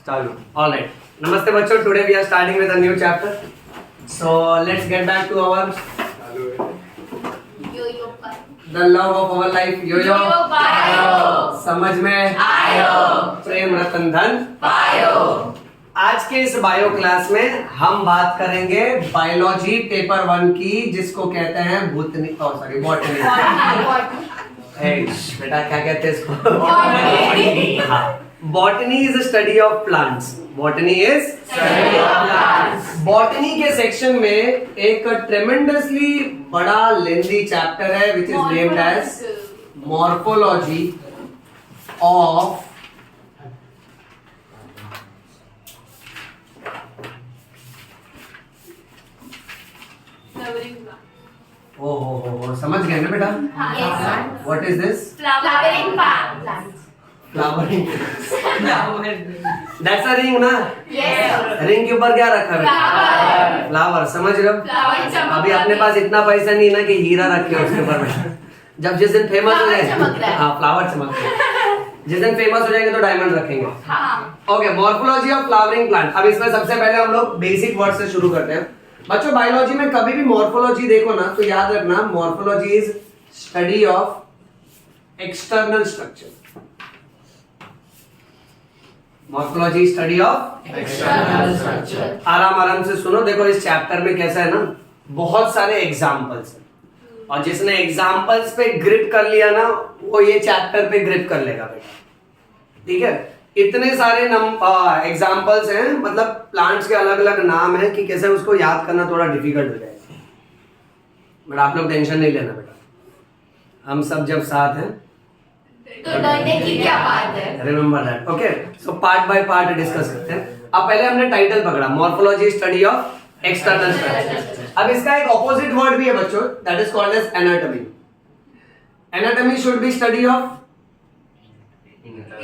चालू. All right. Namaste bachcho. Today we are starting with a new chapter. So let's get back to our the love of our life. Yo-yo. समझ में आयो. प्रेम रतन धन पायो. आज के इस बायो क्लास में हम बात करेंगे बायोलॉजी पेपर 1 की, जिसको कहते हैं बॉटनी. बेटा क्या कहते हैं इसको? Botany is study of plants. Botany is study of plants. Botany के सेक्शन में एक ट्रेमेंडसली बड़ा लेंथी चैप्टर है which is named as morphology of ओ समझ गए ना बेटा? What is this? Flowering plants. Flowering. That's a ring ना? Yes. रिंग के ऊपर क्या रखा है? Flower. फ्लावर. समझ रहे हो? Flower अभी अपने पास इतना पैसा नहीं ना कि हीरा रखे उसके ऊपर में. जब जिस दिन फेमस हो Flower चमक रहा जाए, है. हाँ फ्लावर चमक रहा है. जिस दिन फेमस हो जाएंगे तो डायमंड रखेंगे. हाँ. Okay, morphology of flowering plant. अब इसमें सबसे पहले हम लोग बेसिक वर्ड से शुरू करते हैं. बच्चों बायोलॉजी में कभी भी मॉर्फोलॉजी देखो ना तो याद रखना morphology is study of external structure. Morphology study of External structure. आराम आराम से सुनो. देखो इस चैप्टर में कैसा है ना, बहुत सारे एग्जाम्पल्स हैं और जिसने एग्जाम्पल्स पे ग्रिप कर लिया ना वो ये चैप्टर पे ग्रिप कर लेगा बेटा. ठीक है, इतने सारे एग्जाम्पल्स हैं, मतलब प्लांट्स के अलग अलग नाम हैं कि कैसे उसको याद करना थोड़ा डिफिकल्ट हो जाएगा. बट आप लोग टेंशन नहीं लेना बेटा, हम सब जब साथ हैं तो डरने की क्या बात है? Remember that. Okay, so part by part discuss करते हैं. अब पहले हमने टाइटल पकड़ा morphology study of external structure. अब इसका एक ऑपोजिट वर्ड भी है बच्चों, that is called as anatomy. Anatomy should be study of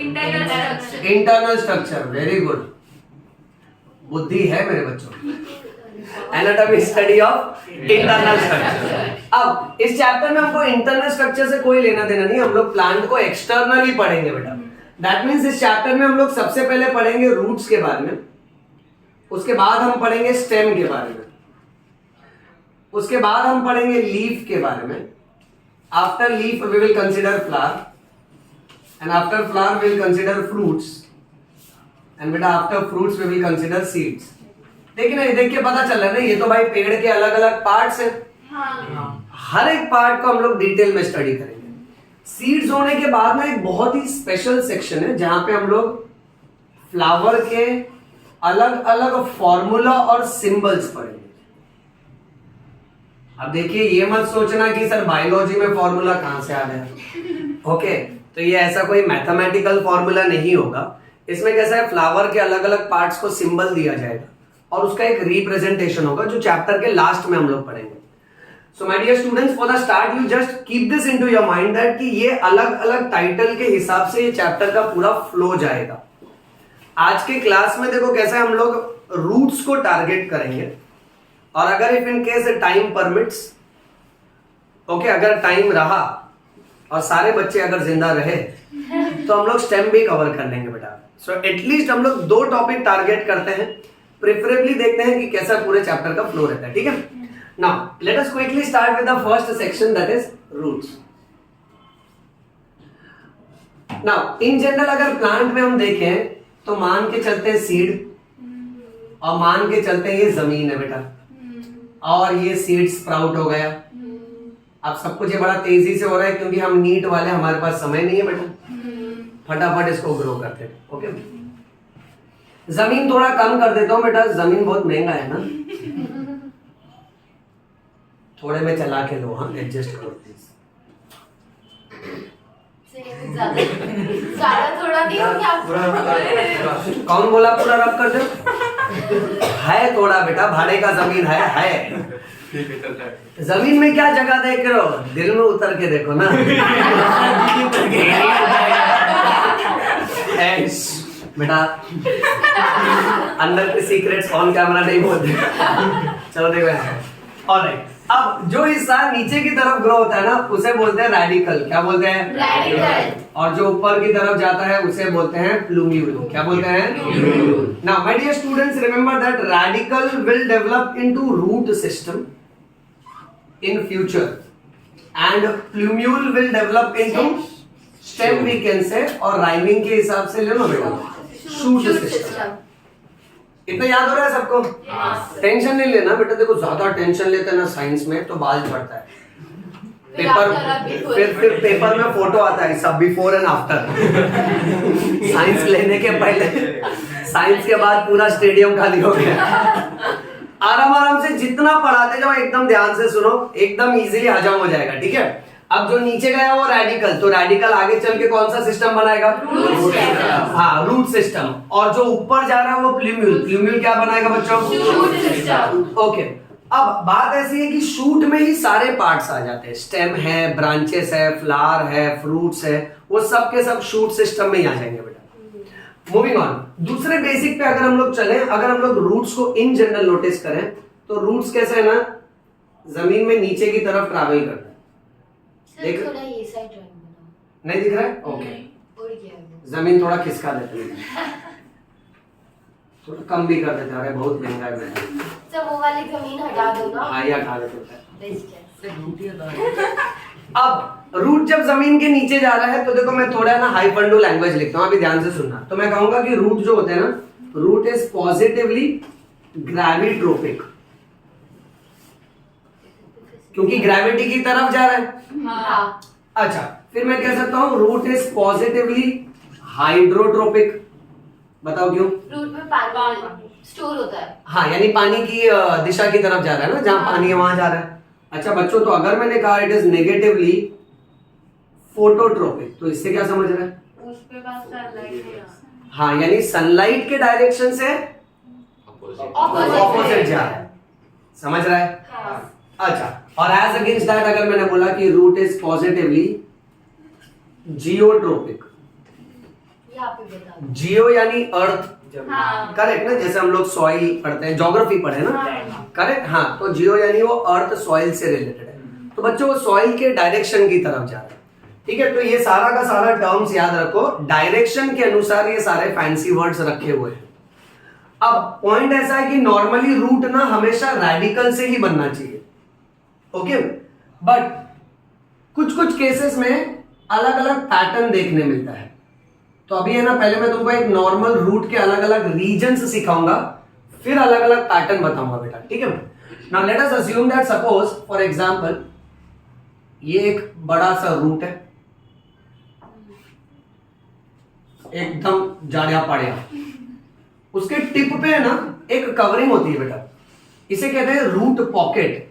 Internal structure. Internal structure. Very good, बुद्धि है मेरे बच्चों. Anatomy study of internal structure. अब इस चैप्टर में हमको इंटरनल स्ट्रक्चर से कोई लेना देना नहीं, हम लोग प्लांट को एक्सटर्नली पढ़ेंगे बेटा. दैट मीन्स इस चैप्टर में हम लोग सबसे पहले पढ़ेंगे रूट्स के बारे में, उसके बाद हम पढ़ेंगे स्टेम के बारे में, उसके बाद हम पढ़ेंगे लीफ के बारे में. After leaf we will consider flower and after flower we will consider fruits and beta after fruits we will consider seeds. देखिए ना, देख के पता चल रहा है ना, ये तो भाई पेड़ के अलग अलग पार्ट्स हैं. हाँ. हर एक पार्ट को हम लोग डिटेल में स्टडी करेंगे. सीड्स होने के बाद ना एक बहुत ही स्पेशल सेक्शन है जहां पे हम लोग फ्लावर के अलग अलग फॉर्मूला और सिंबल्स पढ़ेंगे. अब देखिए ये मत सोचना कि सर बायोलॉजी में फॉर्मूला कहां से आ गया. ओके, तो ये ऐसा कोई मैथमेटिकल फॉर्मूला नहीं होगा. इसमें कैसा है, फ्लावर के अलग अलग पार्ट्स को सिंबल दिया जाएगा और उसका एक रिप्रेजेंटेशन होगा जो चैप्टर के लास्ट में हम लोग पढ़ेंगे. So my dear students, for the start you just keep this into your mind that कि ये अलग अलग टाइटल के हिसाब से ये चैप्टर का पूरा फ्लो जाएगा. आज के क्लास में देखो कैसा है, हम लोग रूट्स को टारगेट करेंगे और अगर if in case time permits, okay, अगर टाइम रहा और सारे बच्चे अगर जिंदा रहे तो हम लोग स्टेम भी कवर कर लेंगे बेटा. सो एटलीस्ट हम लोग 2 टॉपिक टारगेट करते हैं, प्रेफरेबली देखते हैं कि कैसा पूरे चैप्टर का फ्लो रहता है. ठीक है, now let us quickly start with the first section that is roots. Now in general अगर प्लांट में हम देखें तो मान के चलते हैं सीड और मान के चलते हैं ये जमीन है बेटा और ये सीड स्प्राउट हो गया. अब सब कुछ ये बड़ा तेजी से हो रहा है क्योंकि हम नीट वाले, हमारे पास समय नहीं है बेटा, फटाफट इसको ग्रो करते हैं. ओके, जमीन थोड़ा कम कर देता हूं बेटा, जमीन बहुत महंगा है ना. थोड़े में चला के लो, हाँ एडजस्ट करो प्लीज. ज्यादा थोड़ा नहीं हो क्या? कौन बोला पूरा रब कर दो? है थोड़ा बेटा, भाड़े का जमीन है. ठीक है, चलता है. जमीन में क्या जगह देख रहे हो, दिल में उतर के देखो ना. बेटा अंदर के सीक्रेट्स ऑन कैमरा नहीं बोलते. चलो देखो. ऑलराइट, अब जो हिस्सा नीचे की तरफ ग्रो होता है ना उसे बोलते हैं रेडिकल. क्या बोलते हैं? Radical. और जो ऊपर की तरफ जाता है उसे बोलते हैं प्लूम्यूल। क्या बोलते हैं? Now my dear students, remember that radical will develop into root system in future and plumule will develop into stem we can say, और राइमिंग के हिसाब से ले लो बेटा शूट सिस्टम। इतना याद हो रहा है सबको? टेंशन नहीं लेना बेटा, देखो ज्यादा टेंशन लेते ना साइंस में तो बाल पड़ता है। फिर पेपर में फोटो आता है सब बिफोर एंड आफ्टर। साइंस लेने के पहले, साइंस के बाद पूरा स्टेडियम खाली हो गया। आराम आराम से जितना पढ़ाते जाओ एकदम ध्यान से सुनो, एकदम इजीली हजम हो जाएगा, ठीक है। अब जो नीचे गया वो रेडिकल, तो रेडिकल आगे चल के कौन सा सिस्टम बनाएगा? हाँ, रूट सिस्टम। और जो ऊपर जा रहा है वो प्लूम्यूल। प्लूम्यूल क्या बनाएगा बच्चों? ओके, अब बात ऐसी है कि शूट में ही सारे पार्ट्स आ जाते हैं। स्टेम है, ब्रांचेस है, फ्लावर है, फ्रूट्स है, वो सब के सब शूट सिस्टम में ही आ जाएंगे बेटा। मूविंग ऑन, दूसरे बेसिक पे अगर हम लोग चलें, अगर हम लोग रूट्स को इन जनरल नोटिस करें तो रूट्स कैसे है ना, जमीन में नीचे की तरफ ट्रैवल करते हैं। देख, थोड़ा ये साइड ड्राइंग बनाओ। नहीं दिख रहा है? ओके, उड़ गया वो। जमीन थोड़ा खिसका देते हैं, थोड़ा कम भी कर देते हैं। बहुत महंगा है बेटा। सब वो वाली जमीन हटा दो ना। हाँ, या खा देते हैं। बेस्ट है। अब रूट जब जमीन के नीचे जा रहा है तो देखो मैं थोड़ा ना हाइपरडू लैंग्वेज लिखता हूँ, अभी ध्यान से सुनना। तो मैं कहूंगा कि रूट जो होते हैं ना, रूट इज पॉजिटिवली ग्रेविट्रोपिक, क्योंकि ग्रेविटी की तरफ जा रहा है। हाँ। अच्छा, फिर मैं कह सकता हूँ रूट इज पॉजिटिवली हाइड्रोट्रोपिक। बताओ क्यों? रूट में पानी स्टोर होता है। हाँ, यानी पानी की दिशा की तरफ जा रहा है ना, जहां पानी है वहां जा रहा है। अच्छा बच्चों, तो अगर मैंने कहा इट इज नेगेटिवली फोटोट्रोपिक, तो इससे क्या समझ रहे हैं? उसके पास सनलाइट है। हाँ, यानी सनलाइट के डायरेक्शन से ऑपोजिट जा रहा है। समझ रहा है? हाँ। अच्छा, और एज अगेंस्ट दैट अगर मैंने बोला कि रूट इज पॉजिटिवली जियोट्रोपिक। यहाँ पे बता दो। जियो यानी अर्थ, हाँ। करेक्ट ना, जैसे हम लोग सॉइल पढ़ते हैं, ज्योग्राफी पढ़े ना, करेक्ट। हाँ, तो जियो यानी वो अर्थ सॉइल से रिलेटेड है। तो बच्चों वो सॉइल के डायरेक्शन की तरफ जा रहा है, ठीक है। तो ये सारा का सारा टर्म्स याद रखो, डायरेक्शन के अनुसार ये सारे फैंसी वर्ड्स रखे हुए हैं। अब पॉइंट ऐसा है कि नॉर्मली रूट ना हमेशा रेडिकल से ही बनना चाहिए, ओके। बट कुछ कुछ केसेस में अलग अलग पैटर्न देखने मिलता है। तो अभी है ना, पहले मैं तुमको एक नॉर्मल रूट के अलग अलग रीजन्स सिखाऊंगा, फिर अलग अलग पैटर्न बताऊंगा बेटा, ठीक है। Now let us assume that suppose for example ये एक बड़ा सा रूट है, एकदम जाड़िया पड़िया, उसके टिप पे है ना एक कवरिंग होती है बेटा, इसे कहते हैं रूट पॉकेट।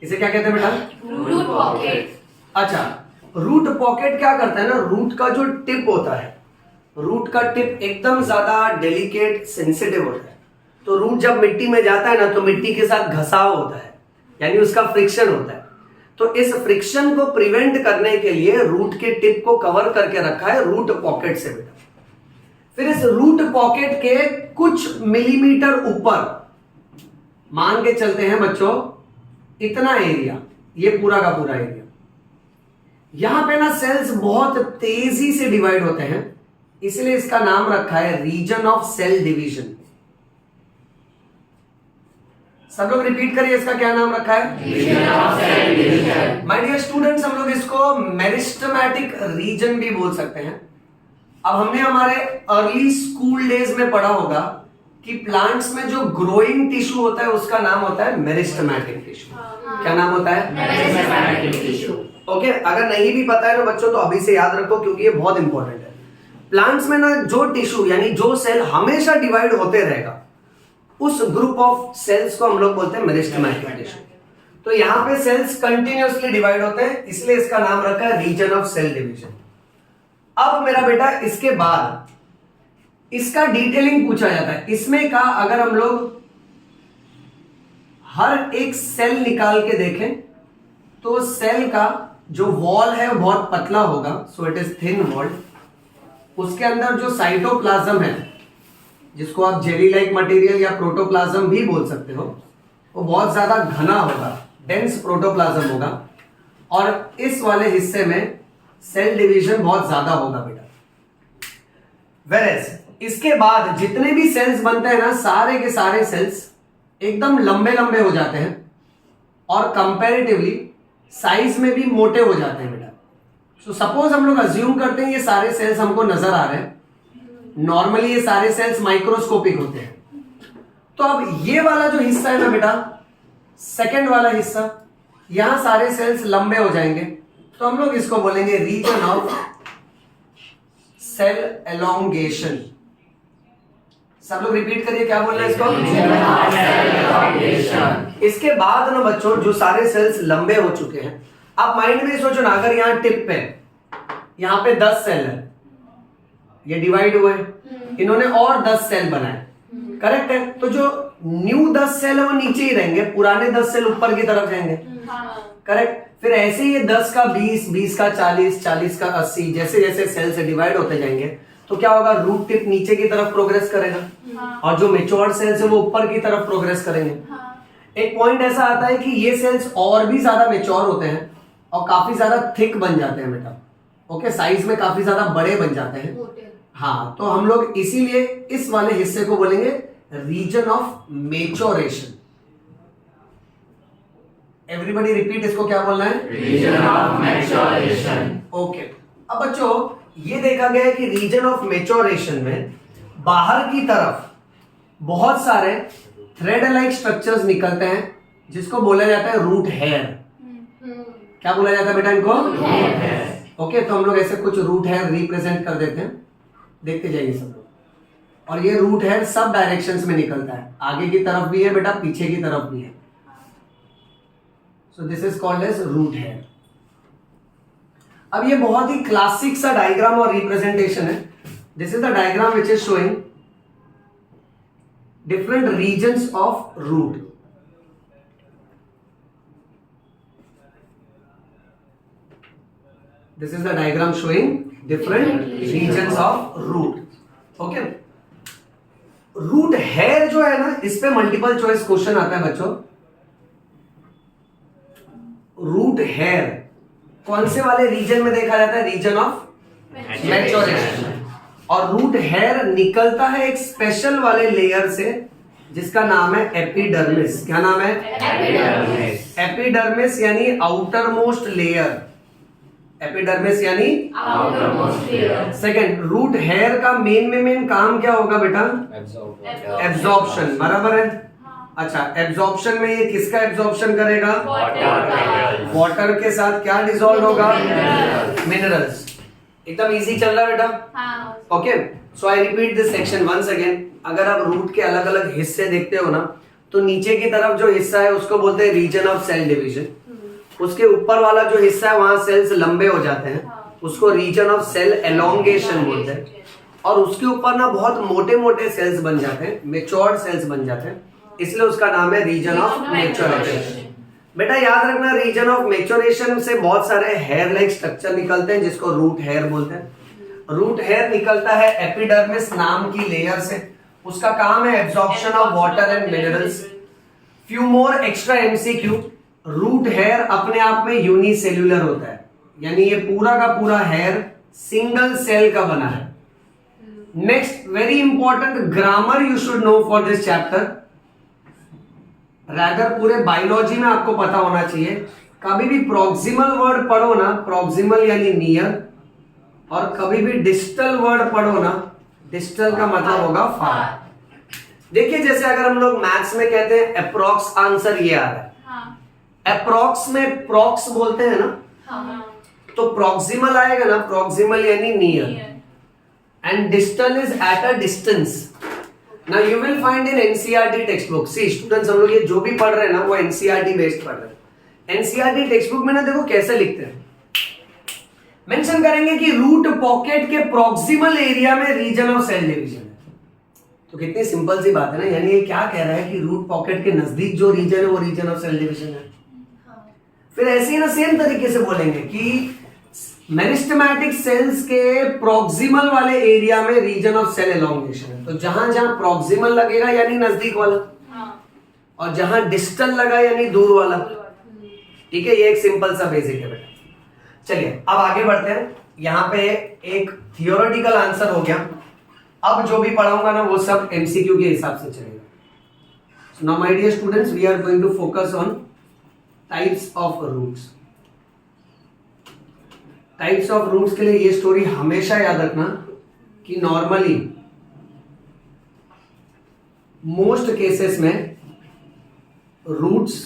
इसे क्या कहते हैं बेटा? Root pocket. अच्छा, रूट पॉकेट क्या करता है ना, रूट का जो टिप होता है, रूट का टिप एकदम ज्यादा डेलिकेट सेंसिटिव होता है। तो रूट जब मिट्टी में जाता है ना, तो मिट्टी के साथ घसाव होता है, यानी उसका फ्रिक्शन होता है। तो इस फ्रिक्शन को प्रिवेंट करने के लिए रूट के टिप को कवर करके रखा है रूट पॉकेट से बेटा। फिर इस रूट पॉकेट के कुछ मिलीमीटर ऊपर मान के चलते हैं बच्चों, इतना एरिया, ये पूरा का पूरा एरिया, यहां पे ना सेल्स बहुत तेजी से डिवाइड होते हैं, इसलिए इसका नाम रखा है रीजन ऑफ सेल डिवीजन। सब लोग रिपीट करिए, इसका क्या नाम रखा है? Region of cell division. My dear students, हम लोग इसको मेरिस्टेमेटिक रीजन भी बोल सकते हैं। अब हमने हमारे अर्ली स्कूल डेज में पढ़ा होगा कि प्लांट्स में जो ग्रोइंग टिश्यू होता है उसका नाम होता है मेरिस्टेमेटिक टिश्यू। क्या नाम होता है? Meristematic tissue. ओके, अगर नहीं भी पता है ना बच्चों, तो अभी से याद रखो, क्योंकि ये बहुत इंपॉर्टेंट है। प्लांट्स में ना जो टिश्यू यानी जो सेल हमेशा डिवाइड होते रहेगा, उस ग्रुप ऑफ सेल्स को हम लोग बोलते हैं मेरिस्टेमेटिक टिश्यू। तो यहाँ पे सेल्स कंटिन्यूअसली डिवाइड होते हैं, इसलिए इसका नाम रखा है रीजन ऑफ सेल डिवीजन। अब मेरा बेटा इसके बाद इसका डिटेलिंग पूछा जाता है। इसमें का अगर हम लोग हर एक सेल निकाल के देखें तो सेल का जो वॉल है वो बहुत पतला होगा, so it is thin walled. उसके अंदर जो साइटोप्लाज्म है, जिसको आप जेली लाइक मटेरियल या प्रोटोप्लाज्म भी बोल सकते हो, वो बहुत ज्यादा घना होगा, डेंस प्रोटोप्लाज्म होगा। और इस वाले हिस्से में सेल डिवीजन बहुत ज्यादा होगा बेटा। वेरेस इसके बाद जितने भी सेल्स बनते हैं ना, सारे के सारे सेल्स एकदम लंबे लंबे हो जाते हैं और कंपैरेटिवली साइज में भी मोटे हो जाते हैं बेटा। सो सपोज हम लोग अज्यूम करते हैं ये सारे सेल्स हमको नजर आ रहे हैं, नॉर्मली ये सारे सेल्स माइक्रोस्कोपिक होते हैं। तो अब ये वाला जो हिस्सा है ना बेटा, सेकंड वाला हिस्सा, यहां सारे सेल्स लंबे हो जाएंगे, तो हम लोग इसको बोलेंगे रीजन ऑफ सेल एलोंगेशन। सब लोग रिपीट करिए, क्या बोलना है इसको? इसके बाद ना बच्चों जो सारे सेल्स लंबे हो चुके हैं, आप माइंड में सोचो ना, अगर यहां टिप पे यहां पे 10 सेल है, ये डिवाइड हुए, इन्होंने और 10 सेल बनाए, करेक्ट है? तो जो न्यू 10 सेल है वो नीचे ही रहेंगे, पुराने 10 सेल ऊपर की तरफ जाएंगे, करेक्ट? फिर ऐसे ही 10 का 20, 20 का 40, 40 का 80, जैसे जैसे सेल से डिवाइड होते जाएंगे तो क्या होगा, रूट टिप नीचे की तरफ प्रोग्रेस करेगा और जो मेच्योर्ड सेल्स है वो ऊपर की तरफ प्रोग्रेस करेंगे। एक पॉइंट ऐसा आता है कि ये सेल्स और भी ज्यादा मेच्योर होते हैं और काफी ज्यादा थिक बन जाते हैं बेटा, ओके, साइज में काफी ज्यादा बड़े बन जाते हैं। हाँ, तो हम लोग इसीलिए इस वाले हिस्से को बोलेंगे region of maturation. Everybody repeat, इसको क्या बोलना है? Region of maturation. ओके, अब बच्चों ये देखा गया है कि रीजन ऑफ मेच्योरेशन में बाहर की तरफ बहुत सारे थ्रेड लाइक स्ट्रक्चर्स निकलते हैं जिसको बोला जाता है रूट हेयर। क्या बोला जाता है बेटा इनको? ओके, तो हम लोग ऐसे कुछ रूट हेयर रिप्रेजेंट कर देते हैं, देखते जाइए सब लोग। और ये रूट हेयर सब डायरेक्शंस में निकलता है, आगे की तरफ भी है बेटा, पीछे की तरफ भी है। So this is called as root hair. अब ये बहुत ही क्लासिक सा डायग्राम और रिप्रेजेंटेशन है। This is the diagram which is showing different regions of root. This is the diagram showing different regions of root. Okay. Root hair जो है ना, इस पे मल्टीपल चॉइस क्वेश्चन आता है बच्चों। रूट हेयर कौन से वाले रीजन में देखा जाता है? Region of maturation. और रूट हेयर निकलता है एक स्पेशल वाले लेयर से जिसका नाम है एपिडर्मिस। क्या नाम है? एपिडर्मिस। एपिडर्मिस यानी आउटर मोस्ट लेयर। एपिडर्मिस यानी outermost layer. Second, root hair का मेन काम क्या होगा बेटा? एब्जॉर्प्शन, बराबर है। अच्छा, एब्जॉर्प्शन में ये किसका एब्जॉर्प्शन करेगा? वाटर के साथ क्या डिसॉल्व होगा? मिनरल्स। एकदम इजी चल रहा है बेटा। Okay, so I repeat this section once again. अगर आप रूट के अलग अलग हिस्से देखते हो ना, तो नीचे की तरफ जो हिस्सा है उसको बोलते हैं रीजन ऑफ सेल डिवीजन। उसके ऊपर वाला जो हिस्सा है वहां सेल्स लंबे हो जाते हैं, उसको रीजन ऑफ सेल एलोंगेशन बोलते हैं। और उसके ऊपर ना बहुत मोटे मोटे सेल्स बन जाते हैं, मेच्योर्ड सेल्स बन जाते हैं, इसलिए उसका नाम है रीजन ऑफ मैच्योरेशन। बेटा याद रखना, रीजन ऑफ मैच्योरेशन से बहुत सारे हेयर लाइक स्ट्रक्चर निकलते हैं जिसको रूट हेयर बोलते हैं। रूट हेयर निकलता है एपिडर्मिस नाम की लेयर से, उसका काम है absorption of water and minerals. Few more extra MCQ. Root hair अपने आप में यूनिसेल्यूलर होता है, यानी ये पूरा का पूरा हेयर सिंगल सेल का बना है। Next very important grammar you should know for this chapter, rather पूरे बायोलॉजी में आपको पता होना चाहिए। कभी भी प्रॉक्सिमल वर्ड पढ़ो ना, प्रॉक्सिमल यानी नियर, और कभी भी डिस्टल वर्ड पढ़ो ना, डिस्टल का मतलब होगा फार। देखिए जैसे अगर हम लोग मैथ्स में कहते हैं अप्रॉक्स आंसर ये आ रहा है, अप्रॉक्स में प्रॉक्स बोलते हैं ना, तो प्रॉक्सिमल आएगा ना, प्रॉक्सिमल यानी near, and distal is at a distance. Now you will find in NCERT textbook. See students, हम लोग ये जो भी पढ़ रहे हैं ना वो एनसीईआरटी बेस्ड पढ़ रहे हैं। एनसीईआरटी टेक्स्ट बुक में ना देखो कैसे लिखते हैं, मेंशन करेंगे कि रूट पॉकेट के प्रॉक्सिमल एरिया में रीजन ऑफ सेल डिवीजन है। तो कितनी सिंपल सी बात है ना, यानी ये क्या कह रहा है कि रूट पॉकेट के नजदीक जो रीजन है वो रीजन ऑफ सेल डिवीजन है। फिर ऐसे ही ना सेम तरीके से बोलेंगे कि मेरिस्टेमेटिक सेल्स के प्रॉक्सिमल वाले एरिया में रीजन ऑफ सेल एलोंगेशन है। तो जहां जहां प्रॉक्सिमल लगेगा यानी नजदीक वाला, और जहां डिस्टल लगा यानी दूर वाला। ठीक है, ये एक सिंपल सा बेसिक है बेटा। चलिए अब आगे बढ़ते हैं। यहाँ पे एक थियोरेटिकल आंसर हो गया। अब जो भी पढ़ाऊंगा ना वो सब एमसीक्यू के हिसाब से चलेगा। So now my dear students, we are going to focus on types of roots. Types of roots के लिए ये स्टोरी हमेशा याद रखना कि नॉर्मली मोस्ट केसेस में roots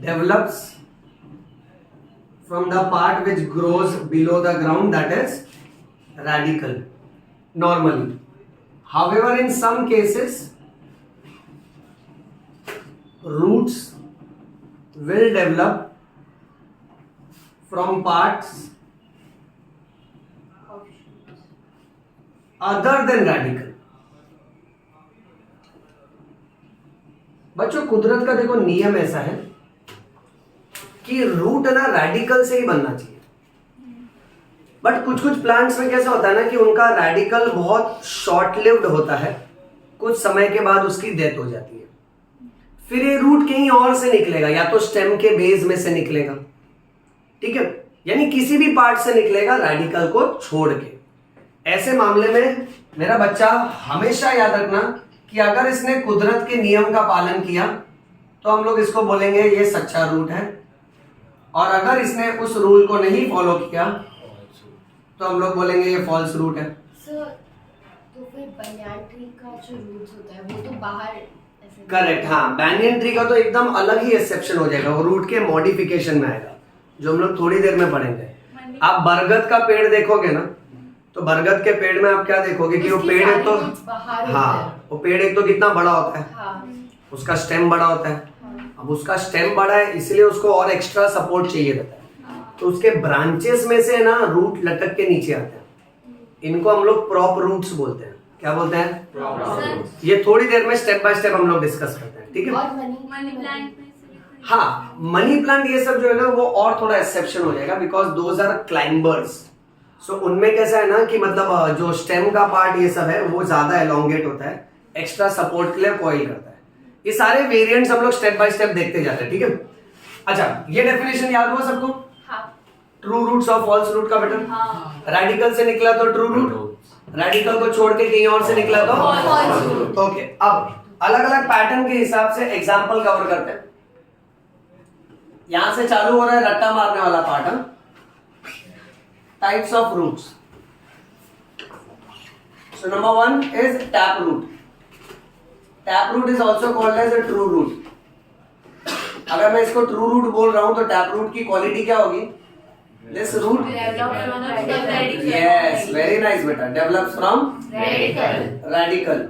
develops from the part which grows below the ground, that is radical normally. However, in some cases roots will develop from parts other than radical. बच्चों कुदरत का देखो नियम ऐसा है कि रूट ना रेडिकल से ही बनना चाहिए, बट कुछ कुछ प्लांट्स में कैसा होता है ना कि उनका रेडिकल बहुत शॉर्ट लिव्ड होता है, कुछ समय के बाद उसकी डेथ हो जाती है। फिर ये रूट कहीं और से निकलेगा, या तो स्टेम के बेस में से निकलेगा, ठीक है, यानी किसी भी पार्ट से निकलेगा रेडिकल को छोड़ के। ऐसे मामले में मेरा बच्चा हमेशा याद रखना कि अगर इसने कुदरत के नियम का पालन किया तो हम लोग इसको बोलेंगे ये सच्चा रूट है, और अगर इसने उस रूल को नहीं फॉलो किया तो हम लोग बोलेंगे ये फॉल्स रूट है। सर तो फिर banyan tree का जो roots होता है वो तो बाहर ऐसे करेक्ट, हाँ, बैंनियन ट्री का तो एकदम अलग ही एक्सेप्शन हो जाएगा, वो रूट के मॉडिफिकेशन में आएगा, जो हम लोग थोड़ी देर में पढ़ेंगे। आप बरगद का पेड़ देखोगे ना, तो बरगद के पेड़ में आप क्या देखोगे कि वो उसकी पेड़ एक तो, सारी roots बाहर होते हाँ, हैं। वो पेड़ एक तो कितना बड़ा होता है, हाँ उसका स्टेम बड़ा होता है। अब उसका स्टेम बड़ा है इसलिए उसको और एक्स्ट्रा सपोर्ट चाहिए रहता है, तो उसके ब्रांचेस में से ना रूट लटक के नीचे आते हैं। इनको हम लोग प्रॉप रूट्स बोलते हैं। क्या बोलते हैं? सर ये थोड़ी देर में स्टेप बाय स्टेप हम लोग डिस्कस करते हैं, ठीक है। और मनी प्लांट में से हाँ, मनी प्लांट ये सब जो है ना वो और थोड़ा एक्सेप्शन हो जाएगा, बिकॉज दोज आर क्लाइंबर्स। सो उनमें कैसा है ना कि मतलब जो स्टेम का पार्ट ये सब है वो ज्यादा एलोंगेट होता है, एक्स्ट्रा सपोर्ट के लिए कॉइल करता है। ये सारे वेरिएंट्स हम लोग स्टेप बाय स्टेप देखते जाते हैं, ठीक है। अच्छा, ये डेफिनेशन याद हुआ सबको? हाँ ट्रू रूट्स और फॉल्स रूट का बेटा। हाँ रेडिकल से निकला तो ट्रू रूट, रेडिकल को छोड़ के कहीं और से निकला तो False root। ओके। अब अलग अलग पैटर्न के हिसाब से एग्जांपल कवर करते हैं। यहां से चालू हो रहा है रट्टा मारने वाला part, types of roots. So number 1 is tap root. Tap root is also called as a true root. अगर मैं इसको ट्रू रूट बोल रहा हूं तो टैप रूट की क्वालिटी क्या होगी? This root, yes, very nice बेटा, डेवलप्स फ्रॉम रेडिकल।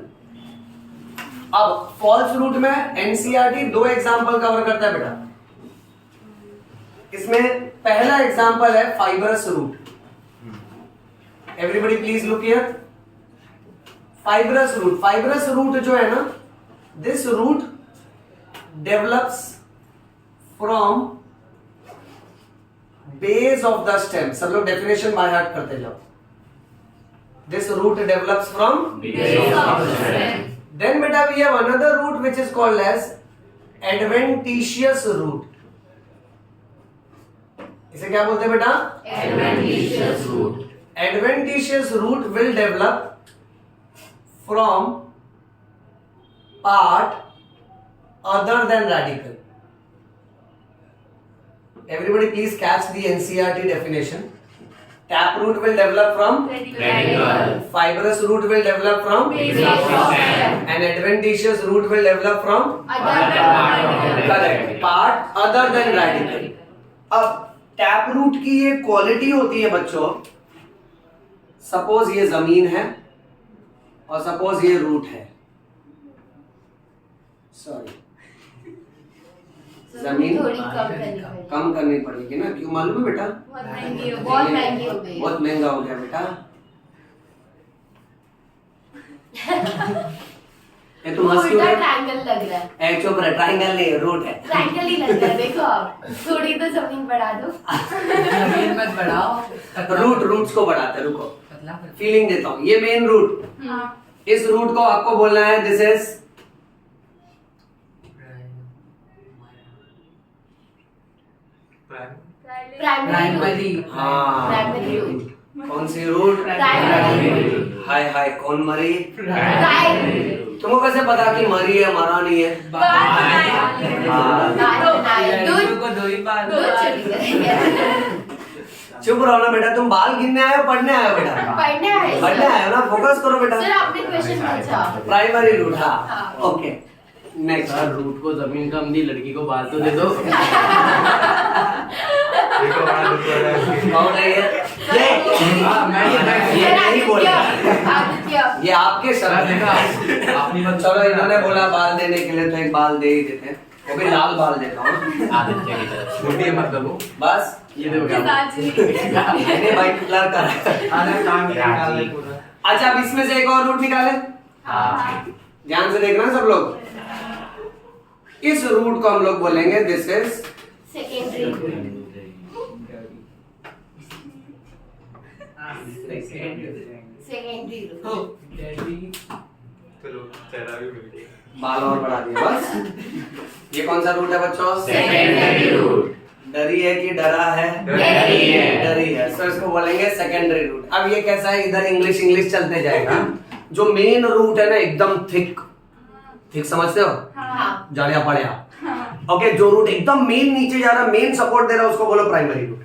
अब फॉल्स रूट में एनसीईआरटी 2 एग्जांपल कवर करता है बेटा। इसमें पहला एग्जांपल है fibrous root. Everybody please look here. Fibrous root जो है ना, this root develops from base of the stem. सब लोग डेफिनेशन बाय हार्ट करते जाओ। This root develops from then बेटा we have another root which is called as adventitious root. इसे क्या बोलते हैं बेटा? Adventitious root. Adventitious root will develop from part other than radical. Everybody please catch the NCERT definition. Tap root will develop from, Radical. fibrous root will develop from, Base of stem. and adventitious root will develop from, correct, part other than radical. अब tap root की ये quality होती है बच्चों, suppose ये जमीन है और सपोज ये रूट है, सॉरी जमीन थोड़ी कम कम करनी पड़ेगी ना, क्यों मालूम है बेटा? बहुत महंगी हो गई। बहुत महंगा हो गया बेटा। ये तो मस्त क्यों है? ट्रायंगल लग रहा है। एक चुप रहे, ट्रायंगल नहीं रूट है। ट्रायंगल ही लग रहा है, देखो आप थोड़ी तो जमीन बढ़ा दो। जमीन मत बढ़ाओ। रूट्स को बढ़ाते हैं, रुको पतला कर। फीलिंग देता हूँ। ये मेन रूट, इस रूट को आपको बोलना है दिस इज प्राइमरी हाँ प्राइमरी रूट कौन सी रूट? प्राइमरी हाय हाय कौन मरी? प्राइमरी तुमको कैसे पता कि मरी है मरा नहीं है? दूध चली गई चुप रहो ना बेटा, तुम बाल गिनने आए हो पढ़ने आए हो बेटा? पढ़ने आए पढ़ने आए हो ना, फोकस करो बेटा। सर आपने क्वेश्चन पूछा प्राइमरी रूट हाँ हाँ। Okay next. सर रूट को जमीन कम दी, लड़की को बाल तो दे दो। और ये नहीं बोला, आदित्य ये आपके शब्द हैं। अपनी बात चलो इन्होंने बोला बाल देने के लिए तो एक बाल दे ही देते हैं, वो भी लाल बाल देता हूँ आदित्य की तरफ छोटी है मतलब वो। बस। ये देखो क्या मैंने भाई क्लियर करा। अच्छा अब इसमें से एक और रूट निकाले, ध्यान से देखना सब लोग। इस रूट को हम लोग बोलेंगे this is secondary secondary root बाल और बढ़ा दिया बस। ये कौन सा रूट है बच्चों? Secondary root. डरी है कि डरा है? डरी है। डरी है, सो इसको बोलेंगे सेकेंडरी रूट। अब ये कैसा है, इधर इंग्लिश चलते जाएगा। जो मेन रूट है ना एकदम थिक समझते हो? हाँ जाड़िया पड़िया ओके। जो रूट एकदम मेन नीचे जा रहा, मेन सपोर्ट दे रहा, उसको बोलो प्राइमरी रूट।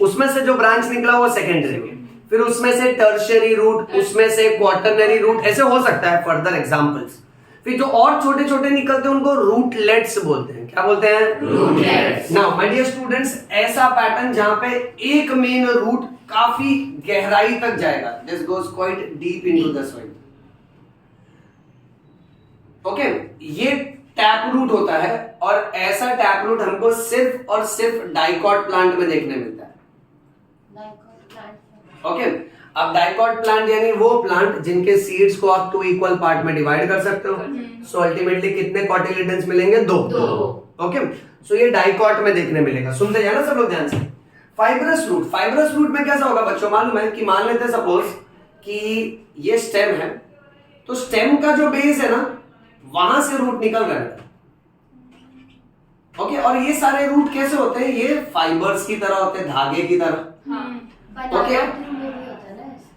उसमें से जो ब्रांच निकला वो सेकेंडरी रूट, फिर उसमें से टर्शियरी रूट, उसमें से क्वार्टरनरी रूट, ऐसे हो सकता है फर्दर एग्जांपल्स। फिर जो और छोटे छोटे निकलते हैं उनको रूटलेट्स बोलते हैं। क्या बोलते हैं? रूटलेट्स। नाउ माय डियर स्टूडेंट्स, ऐसा पैटर्न जहां पे एक मेन रूट काफी गहराई तक जाएगा, this goes quite deep into the soil. Okay, ये टैप रूट होता है और ऐसा टैप रूट हमको सिर्फ और सिर्फ डाइकॉट प्लांट में देखने मिलता है। ओके, अब डाइकॉट प्लांट यानी वो प्लांट जिनके सीड्स को आप 2 इक्वल पार्ट में डिवाइड कर सकते हो। सो अल्टीमेटली कितने कॉटिलिडन्स मिलेंगे? 2। ओके, सो ये डाइकॉट में देखने मिलेगा। सुनते जाना सब लोग ध्यान से। फाइब्रस रूट में कैसा होगा बच्चों मालूम है? कि मान लेते हैं सपोज कि ये स्टेम है, तो स्टेम का जो बेस है ना वहां से रूट निकल रहा है। ओके, और ये सारे रूट कैसे होते हैं? ये फाइबर्स की तरह होते हैं, धागे की तरह। ओके,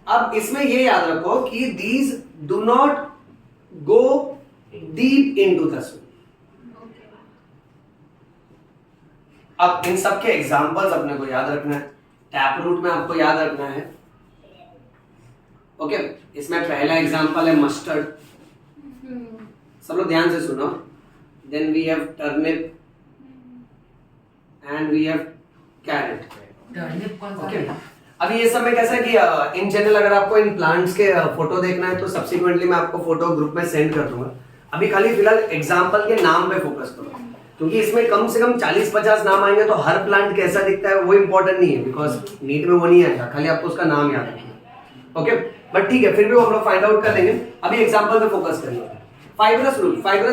अब इसमें ये याद रखो कि these do not go deep into the soil. अब इन सब के एग्जांपल्स अपने को याद रखना है। टैप रूट में आपको याद रखना है। ओके, इसमें पहला एग्जांपल है मस्टर्ड। सब लोग ध्यान से सुनो। Then we have turnip and we have carrot. Turnip कौन सा ओके, है? अभी ये सब में कैसा है कि इन जनरल अगर आपको इन प्लांट्स के फोटो देखना है तो सब्सिक्वेंटली मैं आपको फोटो ग्रुप में सेंड कर दूंगा। अभी खाली फिलहाल एग्जांपल के नाम पे फोकस करो, क्योंकि इसमें कम से कम 40-50 नाम आएंगे तो हर प्लांट कैसा दिखता है वो इंपॉर्टेंट नहीं है, बिकॉज नीट में वो नहीं आएगा, खाली आपको उसका नाम याद रखना है। ओके, बट ठीक है, फिर भी हम लोग फाइंड आउट कर लेंगे। अभी एग्जांपल पे फोकस करेंगे। फाइब्रस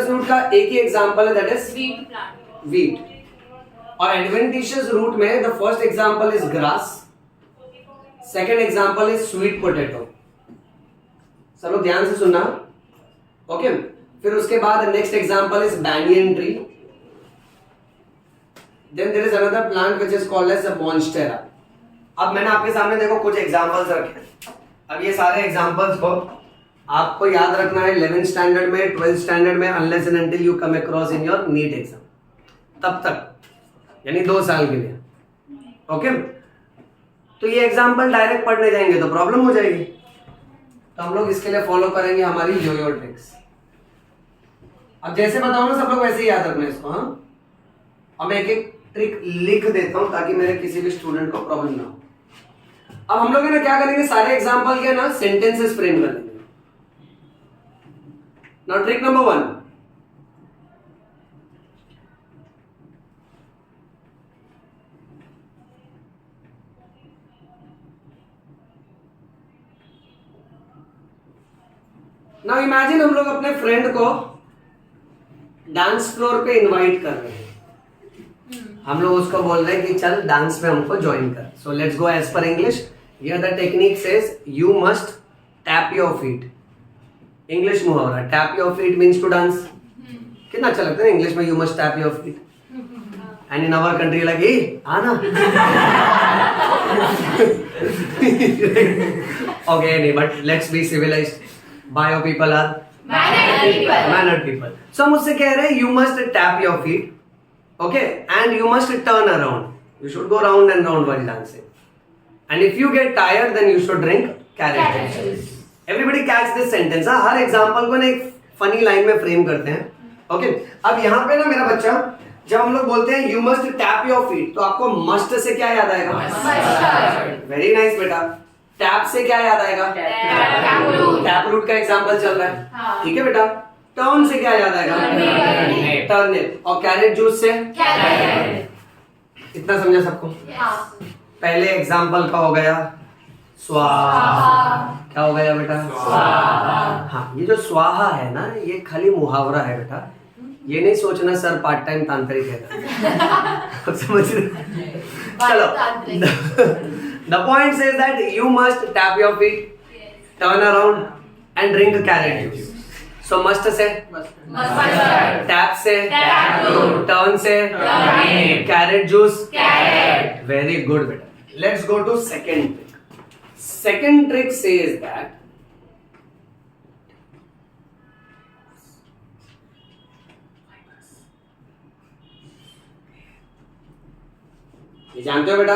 रूट का एक ही एग्जांपल है, that is wheat plant. Wheat. और एडवेंटिशियस रूट में the first example is grass, second example is sweet potato. सब लोग ध्यान से सुनना। ओके, फिर उसके बाद next example is banyan tree. Then there is another plant which is called as a monstera. अब मैंने आपके सामने देखो कुछ एग्जांपल्स रखे। अब ये सारे एग्जांपल्स को आपको याद रखना है 11th स्टैंडर्ड में, 12th स्टैंडर्ड में, unless and until you come across in your NEET exam, तब तक यानी 2 साल के लिए। ओके, तो ये एग्जांपल डायरेक्ट पढ़ने जाएंगे तो प्रॉब्लम हो जाएगी, तो हम लोग इसके लिए फॉलो करेंगे हमारी योयो ट्रिक्स। अब जैसे बताओ ना सब लोग वैसे ही याद रखना इसको। हाँ, अब मैं एक ट्रिक लिख देता हूं ताकि मेरे किसी भी स्टूडेंट को प्रॉब्लम ना हो। अब हम लोग है ना क्या करेंगे, सारे एग्जांपल के ना सेंटेंसेस फ्रेम कर लेंगे। Now trick number 1, now imagine हम लोग अपने फ्रेंड को डांस फ्लोर पे इनवाइट कर रहे हैं। हम लोग उसको बोल रहे हैं कि चल डांस में हमको ज्वाइन कर। So let's go as per English. Here the technique says you must tap your feet. English मुहावरा, tap your feet means to dance. कितना अच्छा लगता है इंग्लिश में, you must tap your feet. and in our country like, hey, Anna. Okay, नहीं, but let's be civilized. Bio people are mannered people. So हम उससे कह रहे हैं you must tap your feet, okay, and you must turn around. You should go round and round while dancing. And if you get tired, then you should drink carrot juice. Everybody catch this sentence. हाँ, हर example को ना एक funny line में frame करते हैं. Okay, अब यहाँ पे ना मेरा बच्चा, जब हम लोग बोलते हैं you must tap your feet, तो आपको must से क्या याद आएगा? वेरी नाइस बेटा. टैप से क्या याद आएगा? टैप रूट का एग्जाम्पल चल रहा है. ठीक है बेटा. टर्न से क्या याद आएगा? टर्निप. और कैरेट जूस से? इतना समझा सबको? पहले एग्जाम्पल का हो गया स्वाहा. क्या हो गया बेटा? स्वाहा. हाँ, ये जो स्वाहा है ना, ये खाली मुहावरा है बेटा. ये नहीं सोचना सर पार्ट टाइम तांत्रिक है. समझ रहे? चलो. The point says that you must tap your feet, turn around and drink carrot juice. So must से tap से turn से carrot juice. Very good बेटा. Let's go to second trick. Second trick says that ये जानते हो बेटा?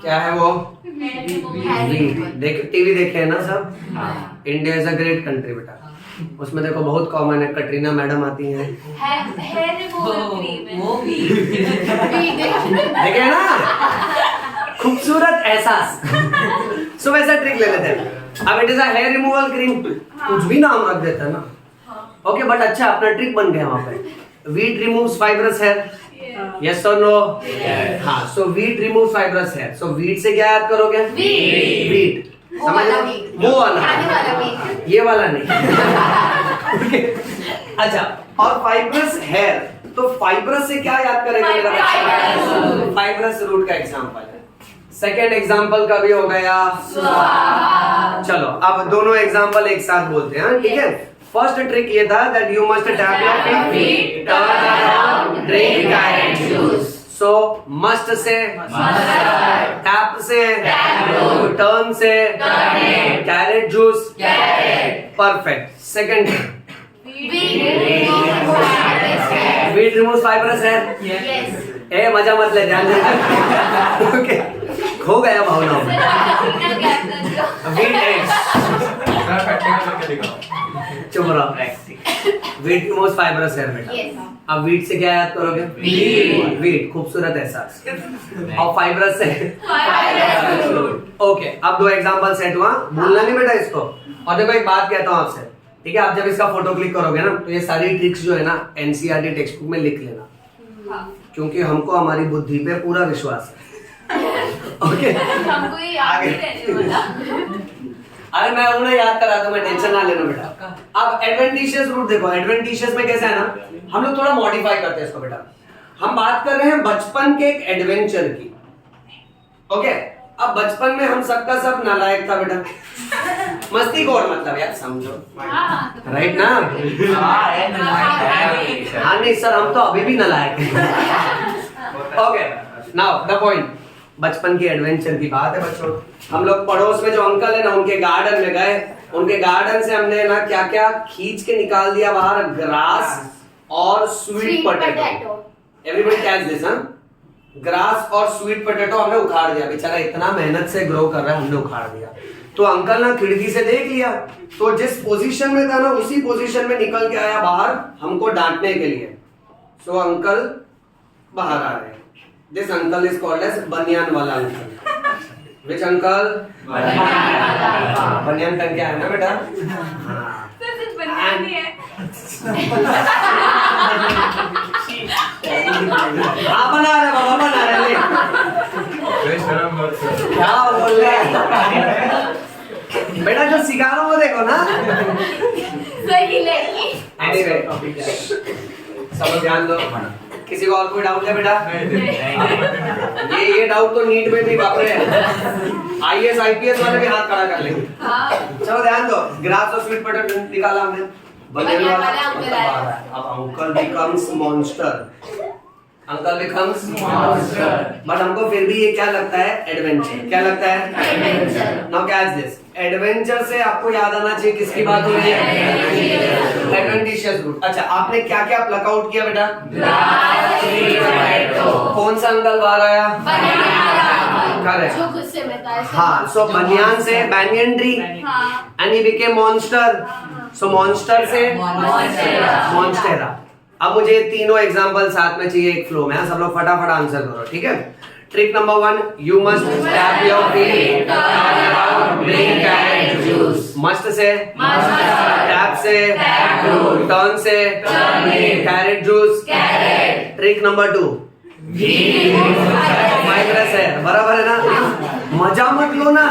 क्या है वो? देख टीवी देखे है ना सब? India is a great country बेटा. उसमें देखो बहुत कॉमन है, कटरीना मैडम आती हैं. वो भी देखे है ना? खूबसूरत एहसास. सो वैसा ट्रिक ले लेते हैं. अब it is a hair removal cream. कुछ भी नाम रख देता है ना. ओके, बट अच्छा अपना ट्रिक बन गया वहां पे. Veet removes fibrous hair. Yes or no? Yes. हाँ, so wheat removes fibrous hair. So wheat से क्या याद करोगे? Wheat. समझ लो? वो वाला. ये वाला नहीं. अच्छा, और fibrous hair. तो fibrous से क्या याद करेंगे मेरा बच्चा? Fibrous root का एग्जाम्पल है. सेकेंड एग्जाम्पल का भी हो गया. चलो, अब दोनों एग्जाम्पल एक साथ बोलते हैं. ठीक है. फर्स्ट ट्रिक ये था that you must tap your feet, turn around, drink carrot juice. So must से tap से turn से carrot juice. Perfect. Second wheat removes fibrous hair. ए मजा मत ले, ध्यान दे. ओके, खो गया भावनाओं में. wheat eggs. चुप रहो. वीट रिमूव्स फाइब्रस हेयर बेटा. अब वीट से क्या याद करोगे? वीट खूबसूरत एहसास. और फाइब्रस से ओके. अब दो एग्जांपल सेट हुआ. भूलना नहीं बेटा इसको. और देखो एक बात कहता हूँ आपसे, ठीक है? आप जब इसका फोटो क्लिक करोगे ना, तो ये सारी ट्रिक्स जो है ना एनसीईआरटी टेक्स्ट बुक में लिख लेना, क्योंकि हमको हमारी बुद्धि पे पूरा विश्वास है. ओके, हमको ये याद ही रहने वाला. अरे मैं उन्हें याद करा दूं, मैं टेंशन ना लेना बेटा. अब एडवेंटिशियस रूट देखो. एडवेंटिशियस में कैसा है ना, हम लोग थोड़ा मॉडिफाई करते हैं इसको बेटा. हम बात कर रहे हैं बचपन के एक एडवेंचर की. ओके, अब बचपन में हम सबका सब नालायक था बेटा. मस्ती खोर मतलब यार, समझो. राइट ना? हाँ नहीं सर, हम तो अभी भी नालायक हैं. Okay, now the point. बचपन की एडवेंचर की बात है बच्चों. हम लोग पड़ोस में जो अंकल है ना, उनके गार्डन में गए. उनके गार्डन से हमने ना क्या क्या खींच के निकाल दिया बाहर. ग्रास और sweet potato. Everybody catch this. हाँ, ग्रास और स्वीट पोटैटो हमने उखाड़ दिया. बेचारा इतना मेहनत से ग्रो कर रहा है, हमने उखाड़ दिया. तो अंकल ना खिड़की से देख लिया, तो जिस पोजीशन में था ना उसी पोजीशन में निकल के आया बाहर हमको डांटने के लिए. सो अंकल बाहर आ रहे हैं. This uncle is called as बनियान वाला अंकल. Which uncle? बनियान टंग के आया ना बेटा. हाँ बना रहे बाबा, बना रहे. क्या बोल रहे बेटा? जो सिखा रहा हूँ वो देखो ना. सही लगी. Anyway, सब ध्यान दो. किसी को और कोई डाउट है बेटा? ये डाउट तो नीट में भी बाप रे, आईएएस आईपीएस वाले भी हाथ खड़ा कर लेंगे. चलो ध्यान दो. ग्रास और स्वीट पोटैटो निकाला हमने. बनियान वाला अब uncle becomes monster. Uncle becomes Monster. But हमको फिर भी ये क्या लगता है, एडवेंचर। क्या लगता है, adventure. Now catch this, adventure से आपको याद आना चाहिए किसकी बात हो रही है, एडवेंटिशियस रूट। अच्छा, आपने क्या क्या प्लक आउट किया बेटा, Glass, tree, tomato. कौन सा अंकल बाहर आया, करेक्ट। जो गुस्से में था ऐसे। हाँ, सो बनियान से banyan tree हाँ। and he became monster. So monster से monstera. अब मुझे ये तीनों एग्जांपल साथ में चाहिए एक फ्लो में। सब लोग फटाफट आंसर करो, ठीक है। Trick number 1, you must tap your feet, drink carrot juice. Must से tap से turn से carrot juice. ट्रिक नंबर 2, माइग्रेस है, बराबर है ना, मजा मत लो ना।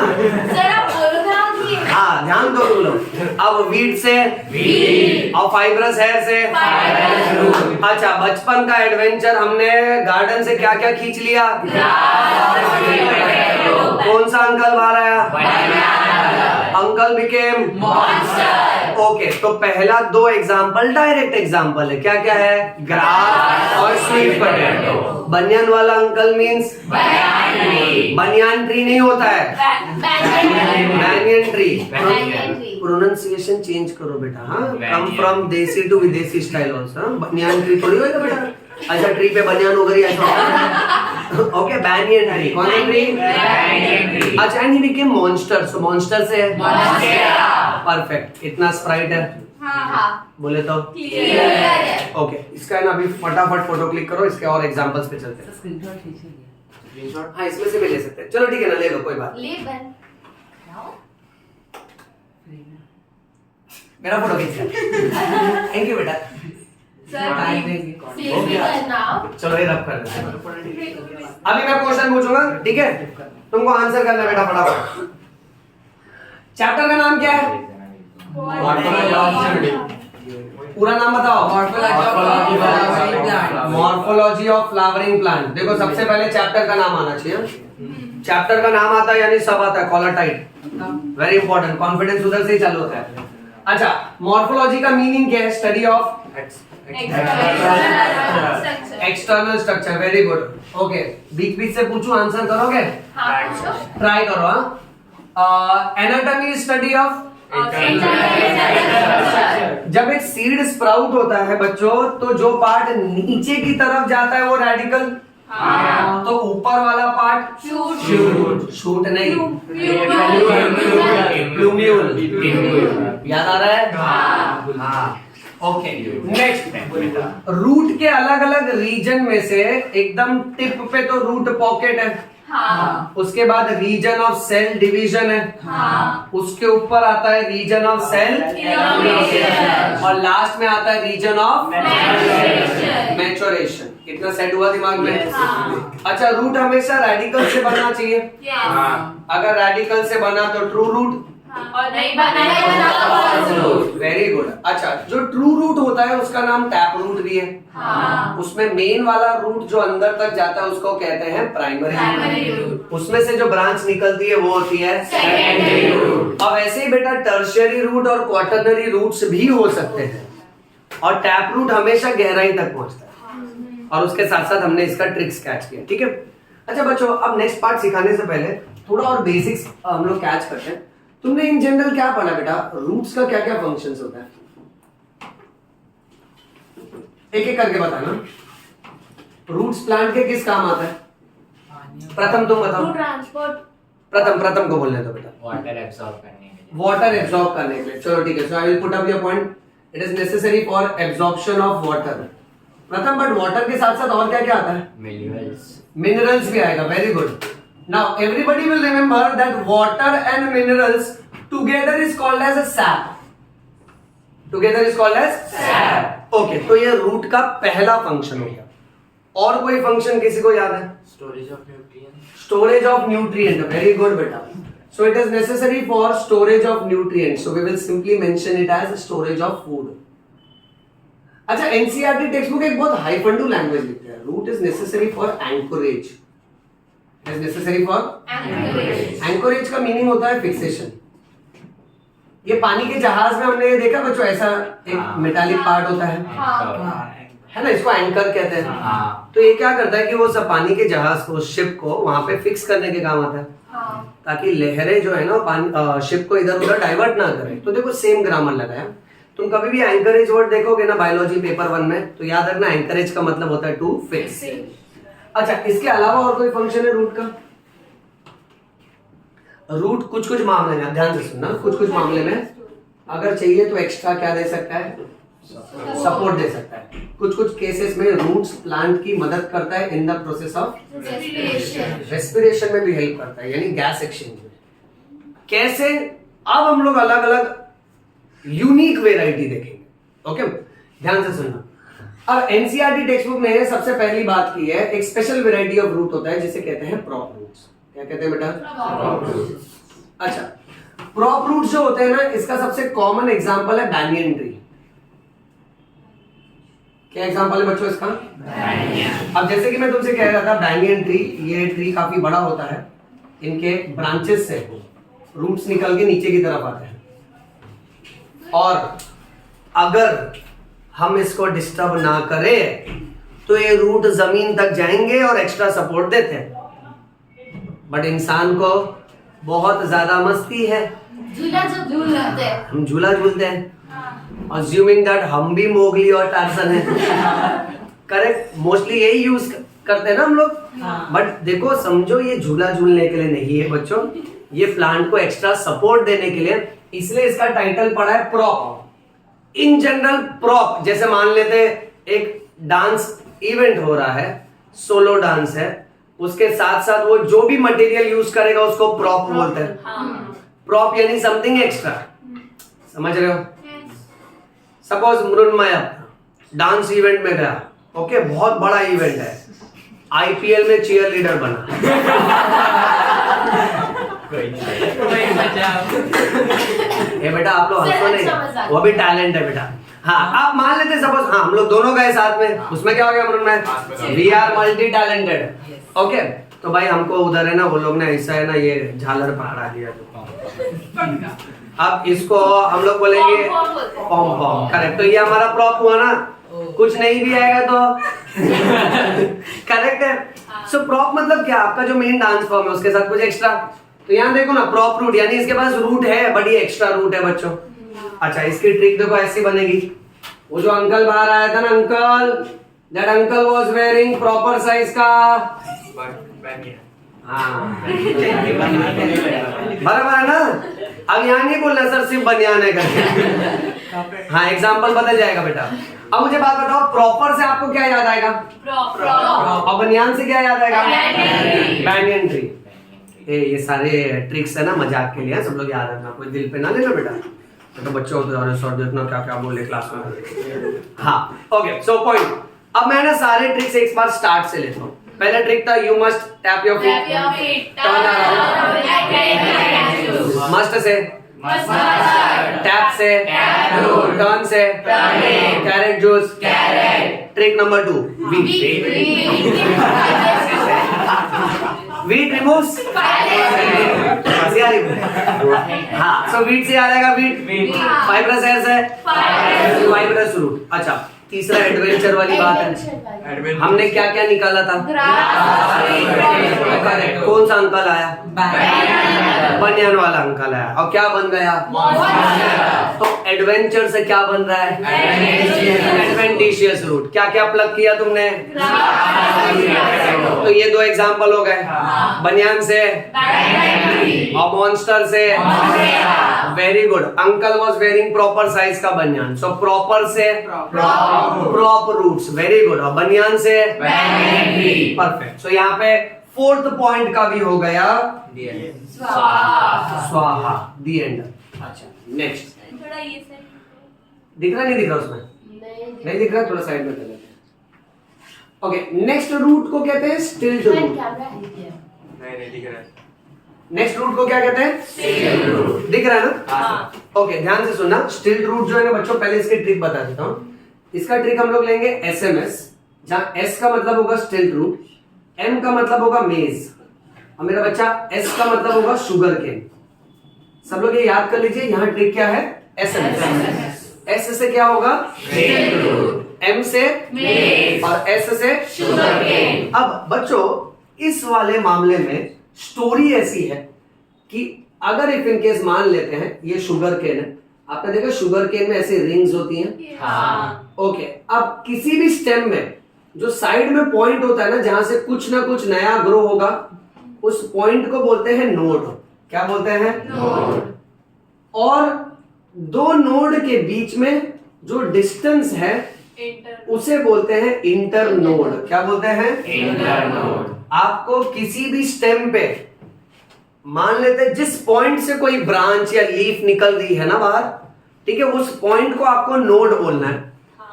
सर आप बोलो ना कि हाँ, ध्यान दो तुम लोग। अब वीट से और फाइब्रस हेयर से। अच्छा, बचपन का एडवेंचर हमने गार्डन से क्या क्या खींच लिया, कौन सा अंकल बाहर आया, अंकल बिकेम मॉन्स्टर। ओके, तो पहला 2 एग्जांपल डायरेक्ट एग्जांपल है। क्या क्या है, ग्रास और स्वीट पोटैटो। बनियान वाला अंकल मींस बनियान ट्री नहीं होता है, banyan tree। Banyan tree। Pronunciation change करो बेटा। हाँ, कम फ्रॉम देसी टू विदेशी स्टाइल आल्सो। बनियान ट्री थोड़ी होएगा बेटा, अच्छा ट्री पे बनियान हो गई ऐसा। Okay, banyan tree। कौन सा ट्री, अच्छा, and he became monster. So monster से है परफेक्ट। इतना स्प्राइट है, हाँ बोले तो क्लियर है। ओके। इसका है ना, अभी फटाफट फोटो क्लिक करो, इसके और एग्जांपल्स पे चलते हैं। स्क्रीनशॉट खींचिए। हाँ, इसमें से भी ले सकते हैं। चलो ठीक है ना, ले लो, कोई बात नहीं। ले बन मेरा फोटो खींच लिया। थैंक यू बेटा। सर टाइम देंगे। प्लीज भी करना। चलो ये रब कर देते हैं। अभी मैं क्वेश्चन पूछूंगा, ठीक है, तुमको आंसर करना है बेटा फटाफट। चैप्टर का नाम क्या है, पूरा नाम बताओ। Morphology of flowering plant. देखो, सबसे पहले चैप्टर का नाम आना चाहिए। चैप्टर का नाम आता है यानी सब आता है, collar tight, very important. Confidence उधर से ही चालू होता है। अच्छा, मॉर्फोलॉजी का मीनिंग क्या है, study of external structure. Very good. Okay, बीच बीच से पूछूं, आंसर करोगे, ट्राई करो। एनाटॉमी स्टडी ऑफ, जब एक सीड स्प्राउट होता है बच्चों, तो जो पार्ट नीचे की तरफ जाता है वो रेडिकल, तो ऊपर वाला पार्ट शूट नहीं, प्लूम्यूल। याद आ रहा है, हाँ। ओके, नेक्स्ट, रूट के अलग अलग रीजन में से एकदम टिप पे तो रूट पॉकेट है, उसके बाद रीजन ऑफ सेल डिवीजन है, उसके ऊपर आता है रीजन ऑफ सेल और लास्ट में आता है रीजन ऑफ मैच्योरेशन। कितना सेट हुआ दिमाग में? अच्छा, रूट हमेशा रेडिकल से बनना चाहिए। अगर रेडिकल से बना तो ट्रू रूट, और नहीं बना तो वेरी गुड। अच्छा, जो ट्रू रूट होता है उसका नाम टैप रूट भी है। उसमें मेन वाला रूट जो अंदर तक जाता है उसको कहते हैं प्राइमरी रूट। उसमें से जो ब्रांच निकलती है वो होती है सेकेंडरी रूट। अब ऐसे ही बेटा टर्शियरी रूट और क्वाटरनरी रूट्स भी हो सकते हैं, और टैप रूट हमेशा गहराई तक पहुंचता है। और उसके साथ साथ हमने इसका ट्रिक्स कैच किया, ठीक है। अच्छा बच्चों, अब नेक्स्ट पार्ट सिखाने से पहले थोड़ा और बेसिक्स हम लोग कैच करते हैं। तुमने इन जनरल क्या पढ़ा बेटा, रूट्स का क्या क्या फंक्शंस होता है? एक एक करके बताना। रूट्स प्लांट के किस काम आता है? प्रथम तुम बताओ। ट्रांसपोर्ट। प्रथम को बोलने दो बेटा। वाटर एब्सॉर्ब करने के लिए। वाटर एब्सॉर्ब करने के लिए। चलो ठीक है, so I will put up your point. It is necessary for absorption of water. प्रथम, बट वाटर के साथ साथ और क्या क्या आता है? मिनरल्स भी आएगा। Very good. Now everybody will remember that water and minerals together is called as a sap. Together is called as sap. Okay, तो ये रूट का पहला फंक्शन हो गया। और कोई फंक्शन किसी को याद है? Storage of nutrients. Storage of nutrient. Very good बेटा। So it is necessary for storage of nutrients. So we will simply mention it as storage of food. अच्छा, NCERT टेक्स्ट बुक एक बहुत हाई फंडू language लिखते हैं। Root is necessary for anchorage. is necessary for anchorage का meaning होता है fixation. ये पानी के जहाज में हमने ये देखा बच्चों, ऐसा एक मेटालिक पार्ट होता है, है ना, इसको एंकर कहते हैं। हाँ। तो ये क्या करता है कि वो सब पानी के जहाज को, शिप को वहां पे फिक्स करने के काम आता है, हाँ। ताकि लहरें जो है ना पानी शिप को इधर उधर डाइवर्ट ना करें। तो देखो सेम ग्रामर लगाया। तुम कभी भी एंकरेज वर्ड देखोगे ना बायोलॉजी पेपर 1 में, तो याद रखना एंकरेज का मतलब होता है टू फिक्स। अच्छा, इसके अलावा और कोई फंक्शन है रूट का? रूट कुछ कुछ मामले में, ध्यान से सुनना, कुछ कुछ मामले में अगर चाहिए तो एक्स्ट्रा क्या दे सकता है? सपोर्ट दे सकता है। कुछ कुछ केसेस में रूट्स प्लांट की मदद करता है in the process of respiration में भी हेल्प करता है, यानी गैस एक्सचेंज में। कैसे? अब हम लोग अलग अलग यूनिक वेराइटी देखेंगे। ओके, ध्यान से सुनना। अब एनसीईआरटी टेक्स्ट बुक ने सबसे पहली बात की है, एक स्पेशल वेराइटी ऑफ रूट होता है जिसे कहते हैं प्रॉप रूट्स। क्या कहते हैं बेटा? अच्छा, प्रॉप रूट्स जो होते हैं ना, इसका सबसे कॉमन एग्जांपल है बैंनियन ट्री। क्या एग्जांपल है बच्चों इसका? अब जैसे कि मैं तुमसे कह रहा था, बैंनियन ट्री, ये ट्री काफी बड़ा होता है, इनके ब्रांचेस से रूट्स निकल के नीचे की तरफ आते हैं, और अगर हम इसको डिस्टर्ब ना करें तो ये रूट जमीन तक जाएंगे और एक्स्ट्रा सपोर्ट देते हैं। बट इंसान को बहुत ज्यादा मस्ती है, झूला जो झूलते हैं, हम झूला झूलते हैं, अज्यूमिंग दैट हम भी मोगली और टार्जन हैं। करेक्ट, मोस्टली यही यूज करते हैं ना हम लोग। बट देखो, समझो ये झूला झूलने के लिए नहीं है बच्चों, ये प्लांट को एक्स्ट्रा सपोर्ट देने के लिए, इसलिए इसका टाइटल पड़ा है प्रॉप। इन जनरल प्रॉप, जैसे मान लेते एक डांस इवेंट हो रहा है, सोलो डांस है, उसके साथ साथ वो जो भी मटेरियल यूज करेगा उसको प्रॉप बोलते हैं। प्रॉप यानी समथिंग एक्स्ट्रा, समझ रहे हो? सपोज मृण्मय डांस इवेंट में गया, ओके, बहुत बड़ा इवेंट है, आईपीएल में चीयर लीडर बना। ये बेटा आप लोग हंसो नहीं, वो भी टैलेंट है बेटा। हाँ, आप मान लेते सपोज, हाँ हम लोग दोनों गए साथ में, उसमें क्या हो गया Mrinmay? We are multi talented. Okay, तो भाई हमको उधर है ना, वो लोग ने ऐसा है ना, ये झालर पकड़ा दिया। अब इसको हम लोग बोलेंगे पॉम पॉम। करेक्ट, तो ये हमारा प्रॉप हुआ ना, कुछ नहीं भी आएगा तो करेक्ट है। सो प्रॉप मतलब क्या? आपका जो मेन डांस फॉर्म है उसके साथ कुछ एक्स्ट्रा। तो यहाँ देखो ना, प्रॉप रूट यानी इसके पास रूट है, बट ये एक्स्ट्रा रूट है बच्चों। अच्छा, इसकी ट्रिक देखो ऐसी बनेगी। वो जो अंकल बाहर आया था ना, uncle, that uncle was wearing proper size का, हाँ बराबर है ना। अब यहाँ नहीं बोलना सर सिर्फ बनियान है करके, हाँ एग्जाम्पल बदल जाएगा बेटा। अब मुझे बात बताओ, प्रॉपर से आपको क्या याद आएगा? और बनियान से क्या याद आएगा? बैंनियन ट्री। ये सारे ट्रिक्स है ना मजाक के लिए, सब लोग याद रखना, कोई दिल पे ना लेना बेटा। तो बच्चों को सर देखना क्या क्या बोले क्लास में। हाँ ओके, सो पॉइंट। अब मैं ना सारे ट्रिक्स एक बार स्टार्ट से लेता हूँ। पहला ट्रिक था, you must tap your feet, turn around, must say tap से, टर्न से, carrot juice. Trick number 2, wheat removes. हाँ, सो वीट से आ जाएगा वीट, फाइब्रस एयर से फाइब्रस रूट। अच्छा, तीसरा एडवेंचर वाली बात है, हमने क्या क्या निकाला था? करेक्ट, कौन सा अंकल आया? बनियान वाला अंकल आया, और क्या बन गया? तो एडवेंचर से क्या बन रहा है? Adventitious root. क्या क्या प्लग किया तुमने? तो ये 2 एग्जांपल हो गए, बनियान से और मॉन्स्टर से। Very good, uncle was wearing proper size का बनियान, सो प्रॉपर से प्रॉप रूट्स। वेरी गुड, और बनियान से परफेक्ट। सो यहाँ पे 4th पॉइंट का भी हो गया, स्वाहा, दी एंड। अच्छा, नेक्स्ट थोड़ा ये साइड दिख रहा नहीं दिख रहा उसमें? नहीं दिख रहा, थोड़ा साइड में कर लेते हैं। ओके, नेक्स्ट रूट को कहते हैं स्टिल्ट रूट। नेक्स्ट रूट को क्या कहते हैं? स्टिल्ट रूट। दिख रहा है ना? ओके, ध्यान से सुनना। स्टिल्ट रूट जो है ना बच्चों, पहले इसकी ट्रिक बता देता हूँ। इसका ट्रिक हम लोग लेंगे SMS, जहां S का मतलब होगा स्टिल्ट रूट, M का मतलब होगा मेज, और मेरा बच्चा S का मतलब होगा शुगर केन। सब लोग ये याद कर लीजिए, यहाँ ट्रिक क्या है? SMS। एस से क्या होगा? एम से और एस से शुगरकेन। अब बच्चों इस वाले मामले में स्टोरी ऐसी है कि अगर इफ इन केस मान लेते हैं ये शुगर केन है, आपने देखा शुगर केन में ऐसे रिंग्स होती हैं। हाँ। ओके, अब किसी भी स्टेम में जो साइड में पॉइंट होता है ना, जहां से कुछ ना कुछ नया ग्रो होगा, उस पॉइंट को बोलते हैं नोड। क्या बोलते हैं? नोड। और दो नोड के बीच में जो डिस्टेंस है उसे बोलते हैं इंटर नोड। क्या बोलते हैं? Inter node. आपको किसी भी स्टेम पे मान लेते हैं जिस पॉइंट से कोई ब्रांच या लीफ निकल रही है ना बाहर, ठीक है, उस पॉइंट को आपको नोड बोलना है।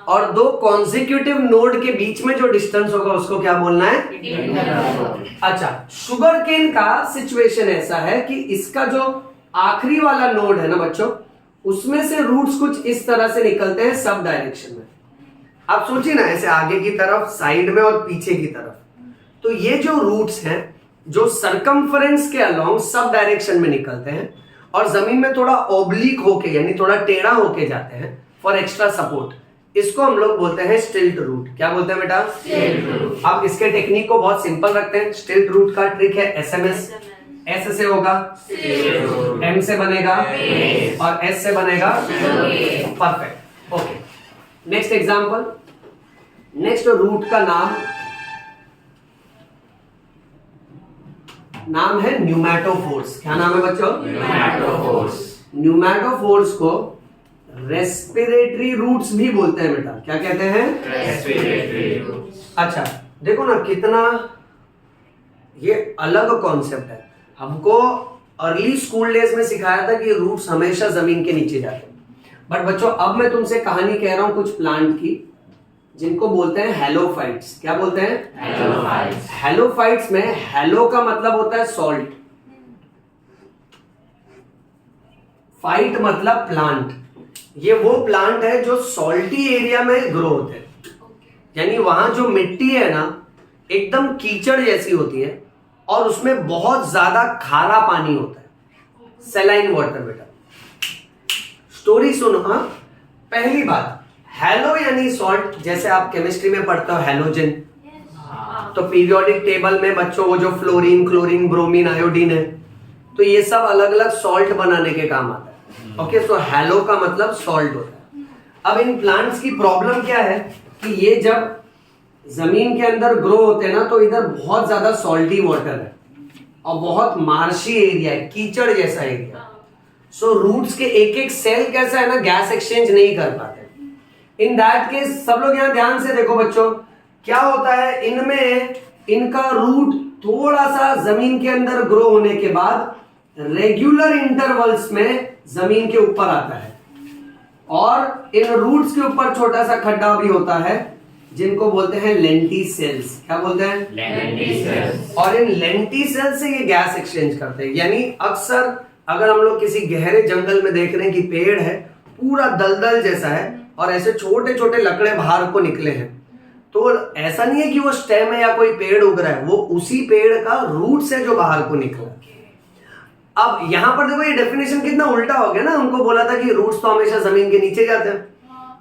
और दो कॉन्जिक्यूटिव नोड के बीच में जो डिस्टेंस होगा उसको क्या बोलना है? Inter node. अच्छा, शुगर केन का सिचुएशन ऐसा है कि इसका जो आखिरी वाला नोड है ना बच्चों, उसमें से रूट्स कुछ इस तरह से निकलते हैं सब डायरेक्शन में। आप सोचिए ना, ऐसे आगे की तरफ, साइड में और पीछे की तरफ। तो ये जो रूट्स हैं जो सरकमफरेंस के अलोंग सब डायरेक्शन में निकलते हैं और जमीन में थोड़ा ओब्लिक होके यानी थोड़ा टेढ़ा होके जाते हैं फॉर एक्स्ट्रा सपोर्ट, इसको हम लोग बोलते हैं स्टिल्ट रूट। क्या बोलते हैं बेटा? स्टिल्ट रूट। अब इसके टेक्निक को बहुत सिंपल रखते हैं। स्टिल्ट रूट का ट्रिक है एसएमएस। एस से होगा, एम से बनेगा और एस से बनेगा। Perfect. Okay, next example. Next root का नाम है न्यूमैटोफोर्स। क्या नाम है बच्चों? न्यूमैटोफोर्स। न्यूमैटोफोर्स को रेस्पिरेटरी रूट्स भी बोलते हैं बेटा। क्या कहते हैं? Respiratory roots. अच्छा, देखो ना कितना ये अलग कॉन्सेप्ट है। हमको अर्ली स्कूल डेज में सिखाया था कि रूट्स हमेशा जमीन के नीचे जाते हैं। बट बच्चों अब मैं तुमसे कहानी कह रहा हूं कुछ प्लांट की जिनको बोलते हैं हेलोफाइट्स। क्या बोलते हैं? हेलोफाइट्स। हेलोफाइट्स में हेलो का मतलब होता है सॉल्ट, फाइट मतलब प्लांट। ये वो प्लांट है जो सॉल्टी एरिया में ग्रो होते हैं, यानी वहां जो मिट्टी है ना एकदम कीचड़ जैसी होती है और उसमें बहुत ज्यादा खारा पानी होता है, सैलाइन वाटर। बेटा स्टोरी सुनो। हाँ, पहली बात, हेलो यानी सॉल्ट। जैसे आप केमिस्ट्री में पढ़ते हो हेलोजन, तो पीरियोडिक टेबल में बच्चों वो जो फ्लोरीन, क्लोरीन, ब्रोमीन, आयोडीन है, तो ये सब अलग अलग सॉल्ट बनाने के काम आता है। ओके, सो हेलो का मतलब सॉल्ट होता है। अब इन प्लांट्स की प्रॉब्लम क्या है कि ये जब जमीन के अंदर ग्रो होते हैं ना, तो इधर बहुत ज्यादा सॉल्टी वाटर है और बहुत मार्शी एरिया है, कीचड़ जैसा एरिया। सो रूट्स के एक एक सेल कैसा है ना, गैस एक्सचेंज नहीं कर पाते। इन दैट केस सब लोग यहां ध्यान से देखो बच्चों, क्या होता है इनमें, इनका रूट थोड़ा सा जमीन के अंदर ग्रो होने के बाद रेगुलर इंटरवल्स में जमीन के ऊपर आता है और इन रूट्स के ऊपर छोटा सा खड्डा भी होता है जिनको बोलते हैं लेंटिसेल्स। क्या बोलते हैं? लेंटिसेल्स। और इन लेंटिसेल्स से ये गैस एक्सचेंज करते हैं। यानी अक्सर अगर हम लोग किसी गहरे जंगल में देख रहे हैं कि पेड़ है पूरा दलदल जैसा है और ऐसे छोटे छोटे लकड़े बाहर को निकले हैं, तो ऐसा नहीं है कि वो स्टेम है या कोई पेड़ उग रहा है, वो उसी पेड़ का रूट्स है जो बाहर को निकला। अब यहां पर देखो ये डेफिनेशन कितना उल्टा हो गया ना। हमको बोला था कि रूट्स तो हमेशा जमीन के नीचे जाते हैं,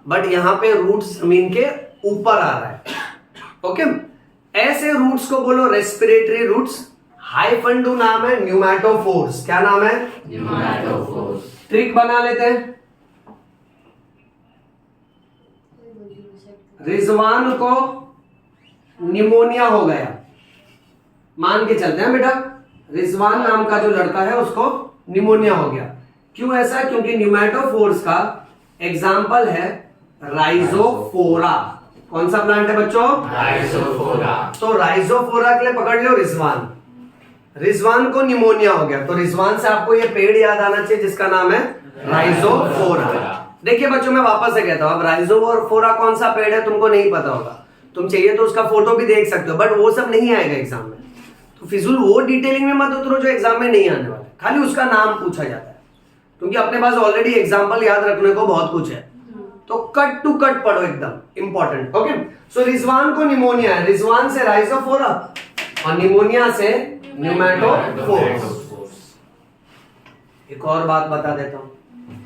बट यहां पे रूट्स जमीन के ऊपर आ रहा है। ओके, ऐसे रूट्स को बोलो रेस्पिरेटरी रूट्स। हाइफंडू नाम है न्यूमैटोफोर्स। क्या नाम है? न्यूमैटोफोर्स। ट्रिक बना लेते हैं। रिजवान को निमोनिया हो गया, मान के चलते हैं बेटा, रिजवान नाम का जो लड़का है उसको निमोनिया हो गया। क्यों ऐसा? क्योंकि न्यूमैटोफोर्स का एग्जाम्पल है राइजोफोरा। कौन सा प्लांट है बच्चों? राइजोफोरा। तो राइजोफोरा के लिए पकड़ लो रिजवान। रिजवान को निमोनिया हो गया, तो रिजवान से आपको ये पेड़ याद आना चाहिए जिसका नाम है राइजोफोरा। देखिए बच्चों, मैं वापस से कहता हूं, अब राइजोफोरा कौन सा पेड़ है तुमको नहीं पता होगा, तुम चाहिए तो उसका फोटो भी देख सकते हो, बट वो सब नहीं आएगा एग्जाम में। तो फिजूल वो डिटेलिंग में मत उतरो जो एग्जाम में नहीं आने वाला, खाली उसका नाम पूछा जाता है, क्योंकि अपने पास ऑलरेडी एग्जाम्पल याद रखने को बहुत कुछ है। तो कट टू कट पढ़ो, एकदम इंपॉर्टेंट। ओके, सो रिजवान को निमोनिया है, रिजवान से राइजोफोरा और निमोनिया से न्यूमैटोफोर्स। एक और बात बता देता हूं,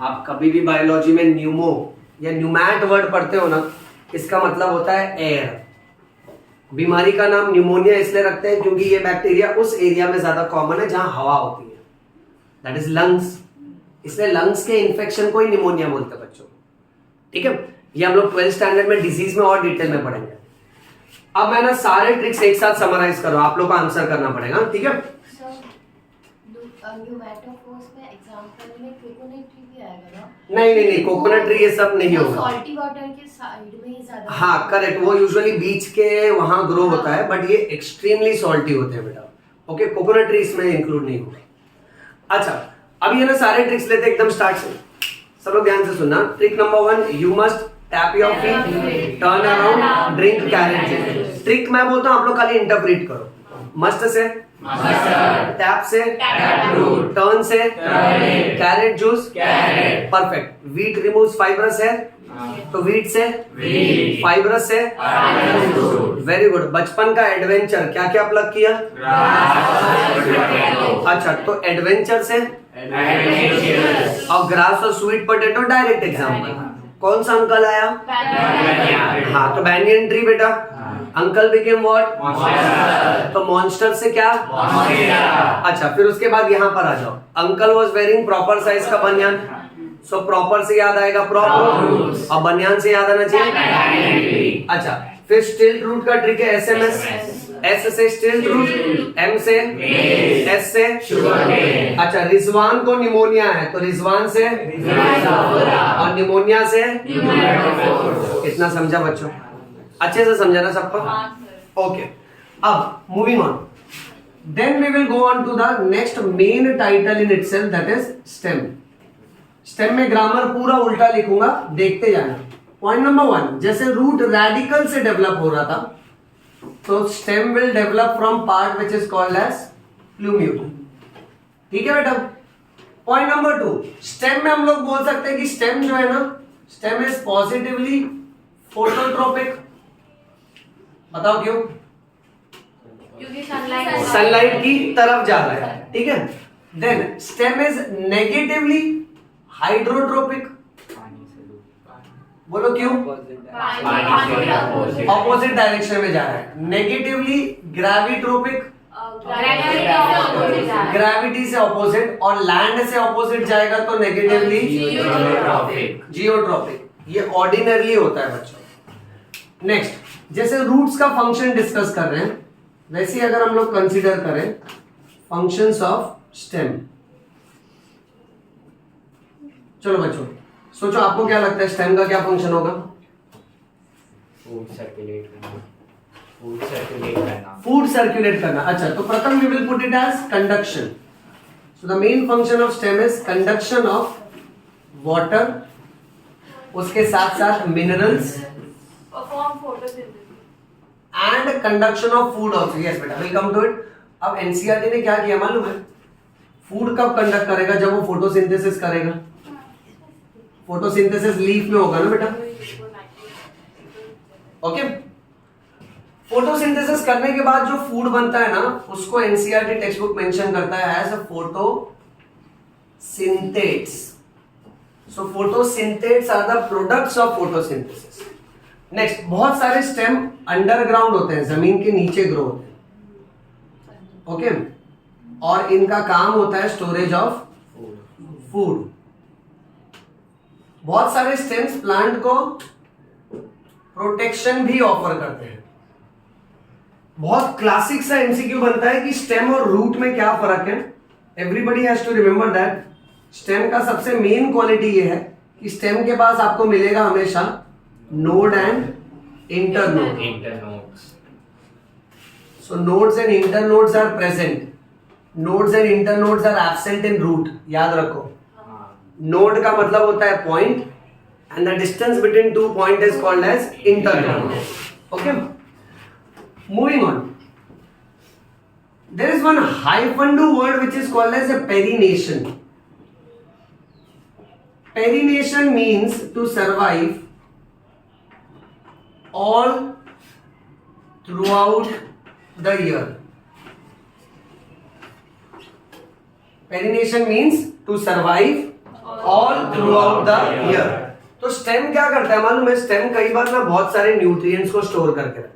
आप कभी भी बायोलॉजी में न्यूमो या न्यूमैट वर्ड पढ़ते हो ना, इसका मतलब होता है एयर। बीमारी का नाम न्यूमोनिया इसलिए रखते हैं क्योंकि ये बैक्टीरिया उस एरिया में ज्यादा कॉमन है जहां हवा होती है, दैट इज लंग्स। इसलिए लंग्स के इन्फेक्शन को ही न्यूमोनिया बोलते हैं बच्चों। ठीक है, ये हम लोग 12th स्टैंडर्ड में डिजीज में और डिटेल में पढ़ेंगे। अब मैं ना सारे ट्रिक्स एक साथ समराइज कर रहा हूं, आप लोग को आंसर करना पड़ेगा, ठीक है। न्यूमेटोफोर्स में एग्जांपल में कोकोनट ट्री भी आएगा ना? नहीं, कोकोनट ट्री ये सब नहीं होगा। सॉल्टी वाटर के साइड में ही ज्यादा। हाँ करेक्ट, वो यूजुअली बीच के वहां ग्रो होता है, बट ये एक्सट्रीमली सॉल्टी होते हैं बेटा। ओके, कोकोनट ट्री इसमें इंक्लूड नहीं होगा। अच्छा, अब ये ना सारे ट्रिक्स लेते एकदम स्टार्ट से, सब लोग ध्यान से सुनना। Trick number 1, you must tap your feet, turn around, drink carrot juice. Trick मैं बोलता हूँ, आप लोग खाली इंटरप्रेट करो। मस्ट से टैप से, टर्न से, carrot juice, perfect. Wheat removes fibrous है, तो वीट से, फाइब्रस से, वेरी गुड। बचपन का एडवेंचर क्या क्या प्लग किया? अच्छा, तो एडवेंचर से और ग्रास और स्वीट पोटैटो डायरेक्ट एग्जाम्पल। कौन सा अंकल आया? हाँ, तो बैनियन ट्री बेटा। Uncle became what? तो मॉन्स्टर से क्या? अच्छा, फिर उसके बाद यहाँ पर आ जाओ। Uncle was wearing proper size का बनियान, सो प्रॉपर से याद आएगा प्रॉपर, और बनियान से याद आना चाहिए। अच्छा, फिर स्टिल्ट रूट का ट्रिक है SMS। S से स्टिल्ट रूट, M से, S से शुगर। अच्छा, रिजवान को निमोनिया है, तो रिजवान से, और निमोनिया से। कितना समझा बच्चों? अच्छे से समझा ना सबको? ओके, अब moving on, then we will go on to the next main title in itself, that is stem. Stem में ग्रामर पूरा उल्टा लिखूंगा, देखते जाना। पॉइंट नंबर 1, जैसे रूट रेडिकल से डेवलप हो रहा था, तो stem will develop from part which is called as plumule. ठीक है बेटा। पॉइंट नंबर 2, स्टेम में हम लोग बोल सकते हैं कि स्टेम जो है ना, स्टेम इज पॉजिटिवली फोटोट्रोपिक। बताओ क्यों? क्योंकि सनलाइट की तरफ जा रहा है, ठीक है। Then stem is negatively hydrotropic. बोलो क्यों? ऑपोजिट डायरेक्शन में जा रहा है। नेगेटिवली ग्रेविट्रोपिक, ग्रेविटी से ऑपोजिट, और लैंड से ऑपोजिट जाएगा तो नेगेटिवली जियोट्रोपिक। ये ऑर्डिनरली होता है बच्चों। नेक्स्ट, जैसे रूट्स का फंक्शन डिस्कस कर रहे हैं, वैसे अगर हम लोग कंसीडर करें फंक्शंस ऑफ स्टेम। चलो बच्चों सोचो, आपको क्या लगता है स्टेम का क्या फंक्शन होगा? फूड सर्कुलेट करना। फूड सर्कुलेट करना। अच्छा, तो प्रथम we will put it as conduction. So the main function of stem is conduction of water, उसके साथ साथ minerals and conduction of food also. Yes बेटा, विल कम टू इट। अब एनसीईआरटी ने क्या किया मालूम है? फूड कब कंडक्ट करेगा? जब वो फोटोसिंथेसिस करेगा। फोटोसिंथेसिस लीफ में होगा ना बेटा। ओके, फोटोसिंथेसिस करने के बाद जो फूड बनता है ना, उसको एनसीईआरटी टेक्स्ट बुक मेंशन करता है as a photosynthates. So photosynthates are the products of photosynthesis. Next, बहुत सारे स्टेम अंडरग्राउंड होते हैं, जमीन के नीचे ग्रो होते हैं। ओके, और इनका काम होता है स्टोरेज ऑफ फूड। बहुत सारे स्टेम्स प्लांट को प्रोटेक्शन भी ऑफर करते हैं। बहुत क्लासिक सा एमसीक्यू बनता है कि स्टेम और रूट में क्या फर्क है। Everybody has to remember that stem का सबसे मेन क्वालिटी ये है कि स्टेम के पास आपको मिलेगा हमेशा node and internode. So nodes and internodes are present, nodes and internodes are absent in root. याद रखो, नोड का मतलब होता है point and the distance between two point is called as internode. Okay, moving on, there is one hyphendu word which is called as a perination. Perination means to survive all throughout the year. Perination means to survive all throughout the year. तो stem क्या करता है मालूम है? Stem कई बार ना बहुत सारे न्यूट्रिएंट्स को स्टोर करके रखता है,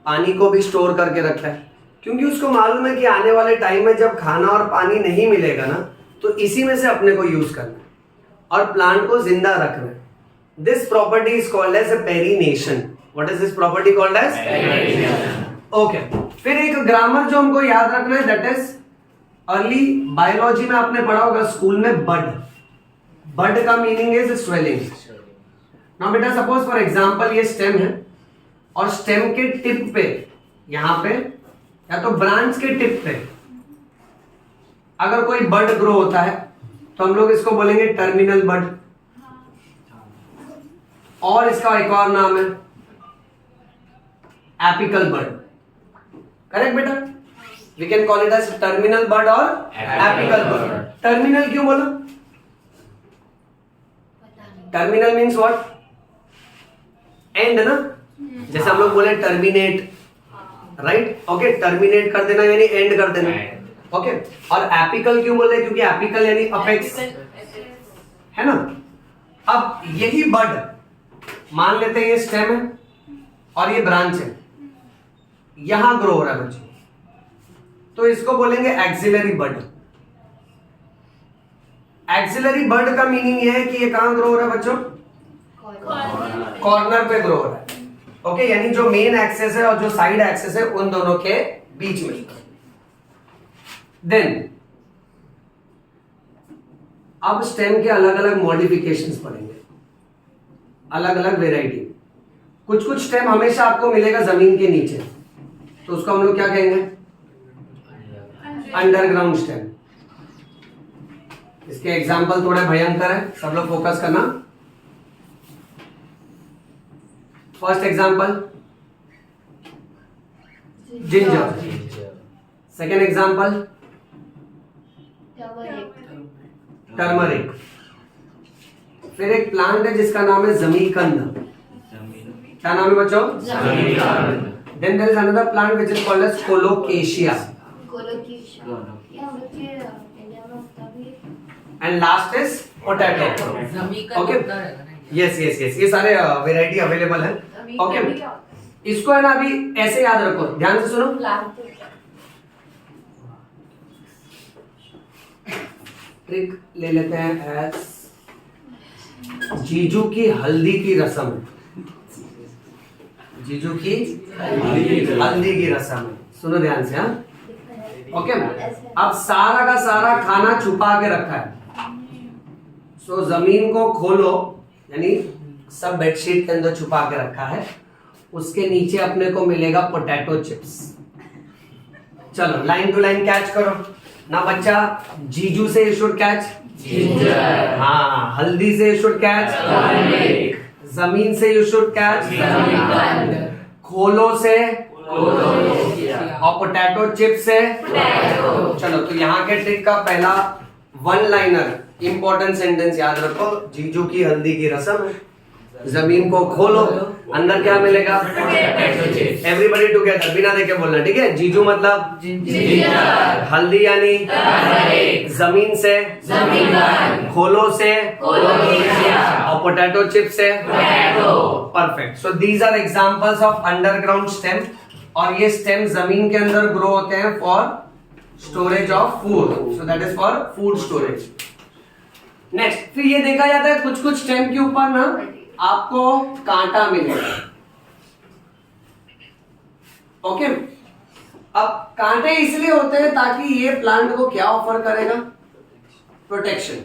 पानी को भी स्टोर करके रखता है, क्योंकि उसको मालूम है कि आने वाले टाइम में जब खाना और पानी नहीं मिलेगा ना, तो इसी में से अपने को यूज करना है और प्लांट को जिंदा रखना है। This property is called as perennation. What is this property called as? Okay, फिर एक ग्रामर जो हमको याद रखना है, दैट इज अर्ली बायोलॉजी में आपने पढ़ा होगा स्कूल में, बड। बड का मीनिंग इज स्वेलिंग। नाउ बेटा सपोज फॉर एग्जांपल ये स्टेम है और स्टेम के टिप पे, यहां पे या तो ब्रांच के टिप पे अगर कोई बड ग्रो होता है तो हम लोग इसको बोलेंगे टर्मिनल बड, और इसका एक और नाम है एपिकल बड। करेक्ट बेटा? We can call it as terminal bud और एपिकल बड। टर्मिनल क्यों बोला? Terminal means what? एंड ना, जैसे हम लोग बोले टर्मिनेट, राइट? ओके, टर्मिनेट कर देना यानी एंड कर देना, ओके। और एपिकल क्यों बोले? क्योंकि एपिकल यानी अपेक्स, है ना। अब यही बड, मान लेते हैं ये स्टेम है और ये ब्रांच है, यहां ग्रो हो रहा है बच्चों, तो इसको बोलेंगे एक्सिलरी बड। एक्सिलरी बड का मीनिंग ये है कि ये कहां ग्रो हो रहा है बच्चों? कॉर्नर पे ग्रो हो रहा है, ओके। यानी जो मेन एक्सेस है और जो साइड एक्सेस है उन दोनों के बीच में। देन अब स्टेम के अलग अलग मॉडिफिकेशंस पढ़ेंगे, अलग अलग वेराइटी। कुछ कुछ स्टेम हमेशा आपको मिलेगा जमीन के नीचे, तो उसको हम लोग क्या कहेंगे? Underground stem. इसके एग्जाम्पल थोड़े भयंकर है, सब लोग फोकस करना। First example ginger, second example turmeric, फिर एक प्लांट है जिसका नाम है जमीकंद। क्या नाम है बच्चों? जमीकंद। Then there is another plant which is called as colocasia, and last is potato. Okay, yes yes yes, ये सारे वैरायटी अवेलेबल है, ओके। इसको है ना अभी ऐसे याद रखो, ध्यान से सुनो। ट्रिक ले लेते हैं एज जीजू की हल्दी की रस्म है। जीजू की हल्दी की रस्म है, सुनो ध्यान से, हाँ, ओके। अब सारा का सारा खाना छुपा के रखा है, सो जमीन को खोलो, यानी सब बेडशीट के अंदर छुपा के रखा है, उसके नीचे अपने को मिलेगा पोटैटो चिप्स। चलो लाइन टू लाइन कैच करो ना बच्चा। जीजू से यू शुड कैच जिंजर, हाँ। हल्दी से यू शुड कैच टर्मरिक, जमीन से यू शुड कैच जमीकंद, खोलो से और पोटैटो चिप्स से पोटैटो। चलो तो यहाँ के ट्रिक का पहला वन लाइनर इंपॉर्टेंट सेंटेंस याद रखो। जीजू की हल्दी की रस्म है, जमीन को खोलो, अंदर क्या मिलेगा? एवरीबॉडी टुगेदर, बिना देखे बोलना, ठीक है? जीजू मतलब जिंजर, हल्दी यानी टर्मरिक, जमीन से जमीकंद, खोलो से कोलोकेशिया और पोटैटो चिप से potato. Perfect. So these are examples of underground stem, और ये स्टेम जमीन के अंदर ग्रो होते हैं for storage of food, so that is for food storage. Next, फिर ये देखा जाता है कुछ कुछ स्टेम के ऊपर ना आपको कांटा मिलेगा, ओके। अब कांटे इसलिए होते हैं ताकि ये प्लांट को क्या ऑफर करेगा? Protection,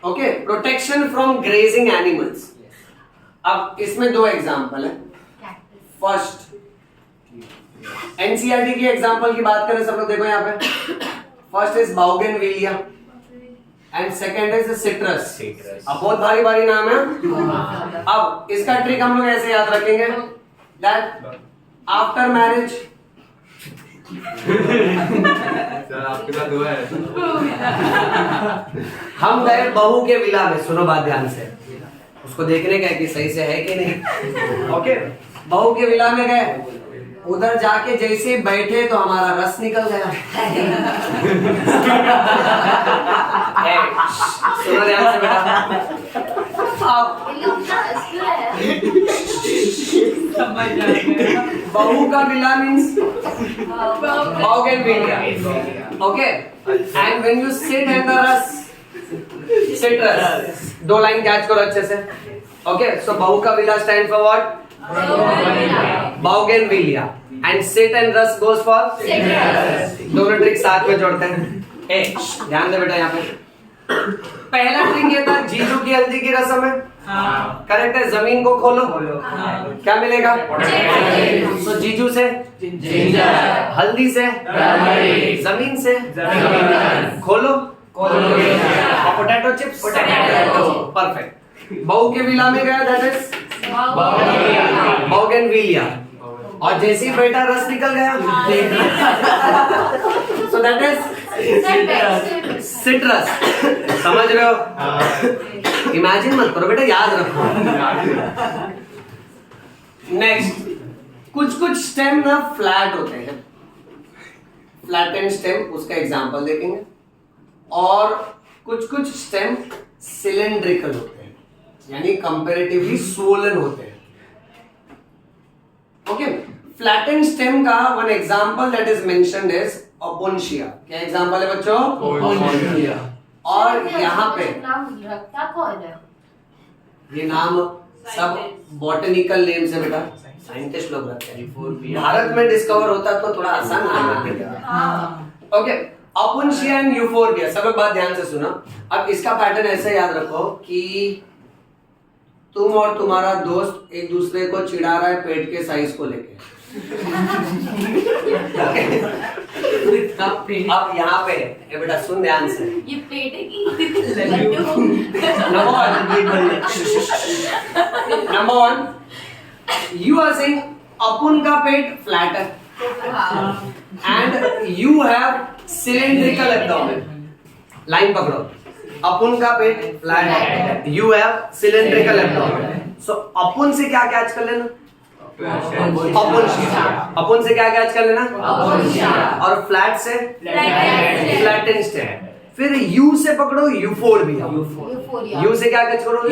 okay, protection from grazing animals. अब इसमें दो एग्जांपल है। फर्स्ट, एनसीईआरटी की एग्जांपल की बात करें सब लोग, देखो यहाँ पे, first is bougainvillea and second is citrus. अब बहुत भारी भारी नाम है। अब इसका ट्रिक हम लोग ऐसे याद रखेंगे दैट आफ्टर मैरिज, आपके साथ हुआ है। हम गए बहू के विला में, सुनो बात ध्यान से, उसको देखने गए कि सही से है कि नहीं, ओके। बहू के विला में गए, उधर जाके जैसे बैठे तो हमारा रस निकल गया। सुनो ध्यान से बेटा, अब ये लोग ना हंसते हैं। बहू का villa means Bougainvillea. Okay, and when you sit in the rus, citrus. दो लाइन कैच करो अच्छे से। Okay, so बहू का villa stand for what? Bougainvillea. And sit and rus goes for Citrus. दोनों ट्रिक साथ में जोड़ते हैं। ए, ध्यान दे बेटा यहाँ पे। पहला ट्रिक ये था जीजू की हल्दी की रस्म है। करेक्ट है, जमीन को खोलो, क्या मिलेगा? तो जीजू से हल्दी से जमीन से खोलो और पोटैटो चिप्स परफेक्ट। बहू के विला में गया दैट इज Bougainvillea और जैसे ही बेटा रस निकल गया सो दैट इज सिट्रस। समझ रहे हो? इमेजिन मत करो बेटा, याद रखो। नेक्स्ट, कुछ स्टेम ना फ्लैट होते हैं, फ्लैट एंड स्टेम, उसका एग्जांपल देखेंगे। और कुछ स्टेम सिलेंड्रिकल होते हैं, यानी कंपैरेटिवली स्वोलन होते हैं। ओके, फ्लैटेंड स्टेम का one example that is mentioned is opuntia. क्या एग्जांपल है बच्चों? ओपोन्शिया। और यहाँ पे नाम रखता कौन है? ये नाम सब बॉटनिकल नेम से बेटा साइंटिस्ट लोग रखते हैं। भारत में डिस्कवर होता तो थोड़ा आसान नाम रखेगा। ओके, ओपोन्शिया एंड यूफोर्बिया, सब लोग बात ध्यान से सुना। अब इसका पैटर्न ऐसे याद रखो कि तुम और तुम्हारा दोस्त एक दूसरे को चिढ़ा रहा है पेट के साइज को लेके। अब यहाँ पे ये बेटा सुन ध्यान से, ये पेट है कि लड्डू? Number one, you are saying अपुन का पेट फ्लैट है and you have cylindrical abdomen. Line पकड़ो, अपुन का पेट फ्लैट है, you have cylindrical abdomen. So अपुन से क्या कैच कर लेना? अपुन से क्या कैच कर लेना? और फ्लैट से फ्लैटेंड स्टेम। फिर यू से पकड़ो यूफोर्बिया। यू से क्या कैच करो?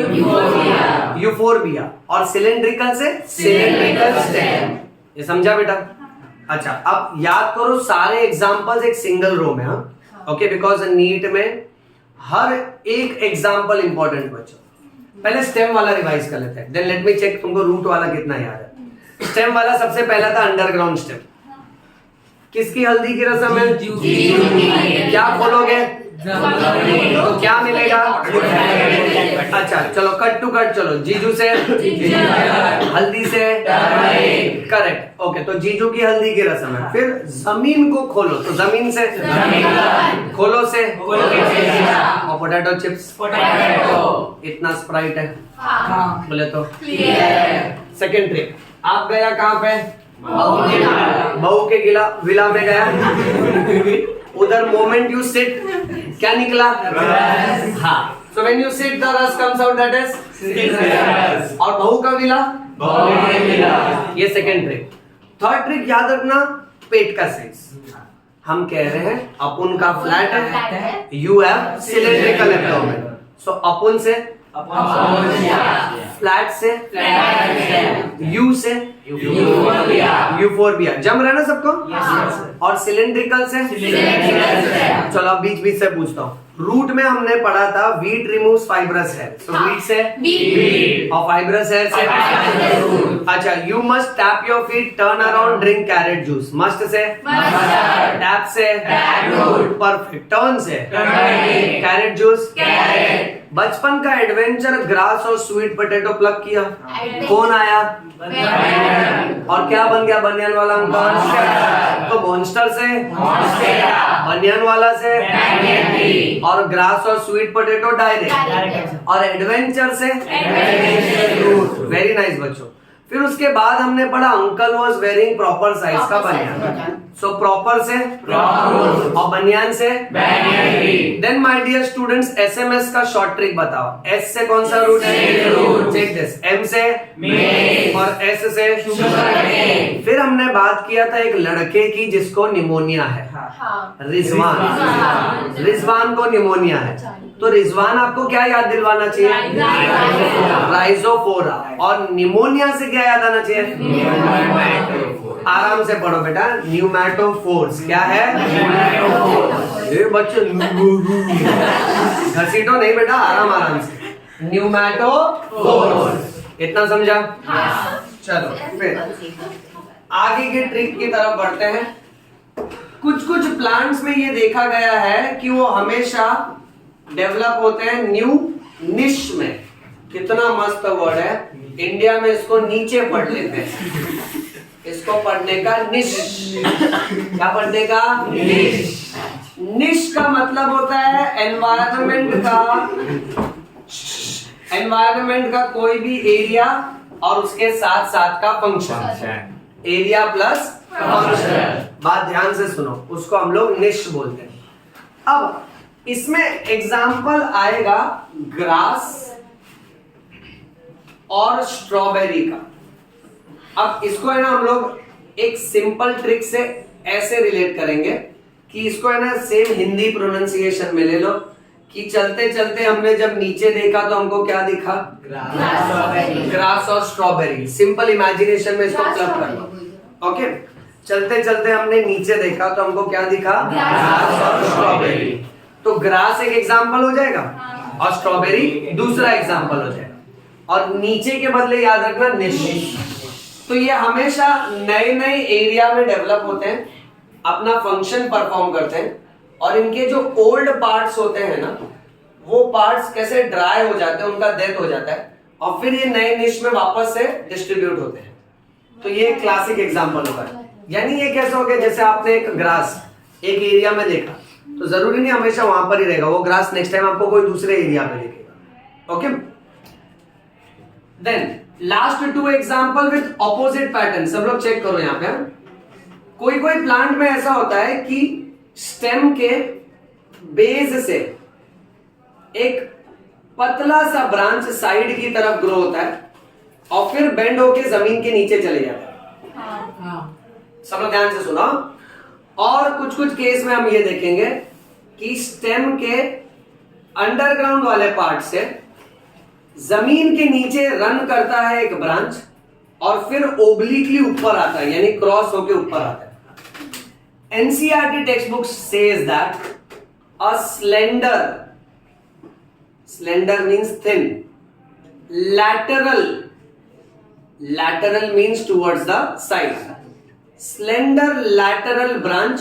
यूफोर्बिया। और सिलेंड्रिकल से सिलेंड्रिकल स्टेम। ये समझा बेटा? अच्छा, अब याद करो सारे एग्जांपल्स एक सिंगल रो में। हाँ, ओके, बिकॉज नीट में हर एक एग्जांपल इंपॉर्टेंट बच्चों। पहले स्टेम वाला रिवाइज कर लेते हैं, देन लेट मी चेक तुमको रूट वाला कितना याद है। स्टेम वाला सबसे पहला था अंडरग्राउंड स्टेम। किसकी हल्दी की रस्म है? क्या खोलोगे तो क्या मिलेगा? अच्छा चलो, कट टू कट चलो। जीजू से हल्दी से करेक्ट। ओके, तो जीजू की हल्दी की रस्म है। फिर जमीन को खोलो तो जमीन से, खोलो से और पोटैटो चिप्स। इतना स्प्राइट है बोले तो। सेकेंड ट्रिक, आप गया कहाँ पे? बहू के विला में गया। उधर मोमेंट यू सिट क्या निकला? हाँ, so when you sit the रस कम्स आउट दैट इज। और बहू का विला ये सेकेंड ट्रिक। थर्ड ट्रिक याद रखना, पेट का साइज। हम कह रहे हैं अपुन का फ्लैट है, you have cylindrical abdomen. So अपुन से फ्लैट से यू से यूफोर्बिया। जम रहा है ना सबको? और सिलेंड्रिकल से चलो अब बीच बीच से पूछता हूँ। रूट में हमने पढ़ा था वीट रिमूव्स फाइब्रस हेयर, सो वीट से और फाइब्रस हेयर से। अच्छा, you must tap your feet, turn around, drink carrot juice. Must say tap से परफेक्ट, टर्न से कैरेट जूस। बचपन का एडवेंचर ग्रास और स्वीट पोटैटो प्लग किया, कौन आया और क्या बन गया? बनियान वाला अंकल। तो मॉन्स्टर से बनियान वाला से और ग्रास और स्वीट पोटैटो डायरेक्ट और एडवेंचर से वेरी नाइस बच्चों। फिर उसके बाद हमने पढ़ा uncle was wearing proper size का बनियान। सो प्रॉपर से Proper. और बनियान से Banyan. Then my dear students SMS का शॉर्ट ट्रिक बताओ। एस से कौन सा रूट है? Second root. Check this. M से Maize. और एस से Sugarcane. फिर हमने बात किया था एक लड़के की जिसको निमोनिया है, हाँ रिजवान। रिजवान। रिजवान को निमोनिया है, तो रिजवान आपको क्या याद दिलवाना चाहिए? राइजोफोरा। और निमोनिया से क्या याद आना चाहिए? Pneumatophore. आराम से पढ़ो बेटा। न्यूमैटोफोर्स क्या है? Pneumatophore. ये बच्चे घसीटो नहीं बेटा, आराम आराम से। न्यूमैटोफोर्स, इतना समझा? चलो फिर आगे के ट्रिक की तरफ बढ़ते हैं। कुछ कुछ प्लांट्स में ये देखा गया है कि वो हमेशा डेवलप होते हैं न्यू निश में। कितना मस्त वर्ड है, इंडिया में इसको नीचे पढ़ लेते हैं। इसको पढ़ने का निश। क्या पढ़ने का? निश। निश का मतलब होता है एनवायरनमेंट का कोई भी एरिया और उसके साथ साथ का फंक्शन। Area plus function. बात ध्यान से सुनो, उसको हम लोग निश बोलते हैं। अब इसमें एग्जाम्पल आएगा ग्रास और स्ट्रॉबेरी का। अब इसको है ना हम लोग एक सिंपल ट्रिक से ऐसे रिलेट करेंगे कि इसको है ना सेम हिंदी प्रोनाउंसिएशन में ले लो कि चलते चलते हमने जब नीचे देखा तो हमको क्या दिखा? ग्रास और स्ट्रॉबेरी। सिंपल इमेजिनेशन में इसको क्लब कर लो। ओके, चलते चलते हमने नीचे देखा तो हमको क्या दिखा? ग्रास और स्ट्रॉबेरी। तो ग्रास एक एग्जांपल हो जाएगा और स्ट्रॉबेरी दूसरा एग्जांपल हो जाएगा। और नीचे के बदले याद रखना निश। तो ये हमेशा नए नए एरिया में डेवलप होते हैं, अपना फंक्शन परफॉर्म करते हैं, और इनके जो ओल्ड पार्ट्स होते हैं ना, वो पार्ट्स कैसे ड्राई हो जाते हैं, उनका डेथ हो जाता है, और फिर ये नए निश में वापस से डिस्ट्रीब्यूट होते हैं। तो ये क्लासिक एग्जांपल होगा। यानी ये कैसे हो गया, जैसे आपने एक ग्रास एक एरिया में देखा तो जरूरी नहीं हमेशा वहां पर ही रहेगा, वो ग्रास नेक्स्ट टाइम आपको कोई दूसरे एरिया पे दिखेगा। Okay, then last two example with opposite pattern. सब लोग चेक करो यहां पे। कोई कोई प्लांट में ऐसा होता है कि स्टेम के बेस से एक पतला सा ब्रांच साइड की तरफ ग्रो होता है और फिर बेंड होके जमीन के नीचे चले जाता है। सब लोग ध्यान से सुनो। और कुछ कुछ केस में हम ये देखेंगे कि स्टेम के अंडरग्राउंड वाले पार्ट से जमीन के नीचे रन करता है एक ब्रांच और फिर ओब्लिकली ऊपर आता है, यानी क्रॉस होके ऊपर आता है। NCERT text book says that a slender means thin, lateral means towards the side. Slender lateral branch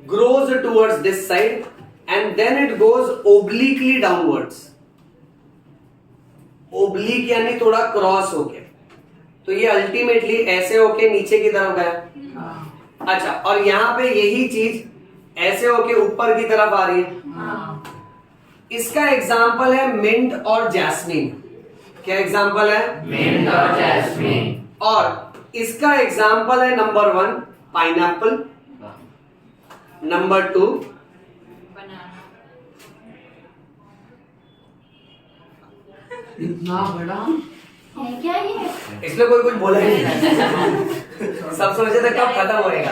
grows towards this side and then it goes obliquely downwards. Oblique यानी थोड़ा क्रॉस होके, तो ये अल्टीमेटली ऐसे होके नीचे की तरफ गया। अच्छा, और यहाँ पे यही चीज ऐसे होके ऊपर की तरफ आ रही है। इसका एग्जाम्पल है मिंट और जैस्मीन। क्या एग्जाम्पल है? मिंट और जैस्मीन। और इसका एग्जाम्पल है नंबर 1 पाइनएप्पल, नंबर 2 इतना बड़ा है क्या ये? इसलिए कोई कुछ बोला ही नहीं। सब सोचे थे कब खत्म होएगा।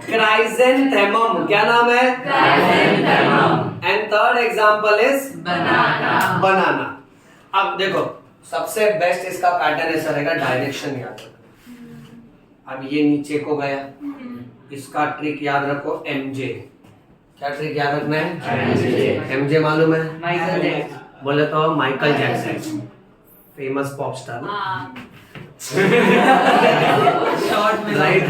क्राइजेंथेमम, क्या नाम है? Chrysanthemum. And third example is banana. अब देखो, सबसे बेस्ट इसका पैटर्न ऐसा रहेगा, डायरेक्शन याद रखो। अब ये नीचे को गया, इसका ट्रिक याद रखो एमजे। क्या ट्रिक याद रखना है? एमजे मालूम है? Michael Jackson. बोले तो Michael Jackson, famous pop star, short में राइट।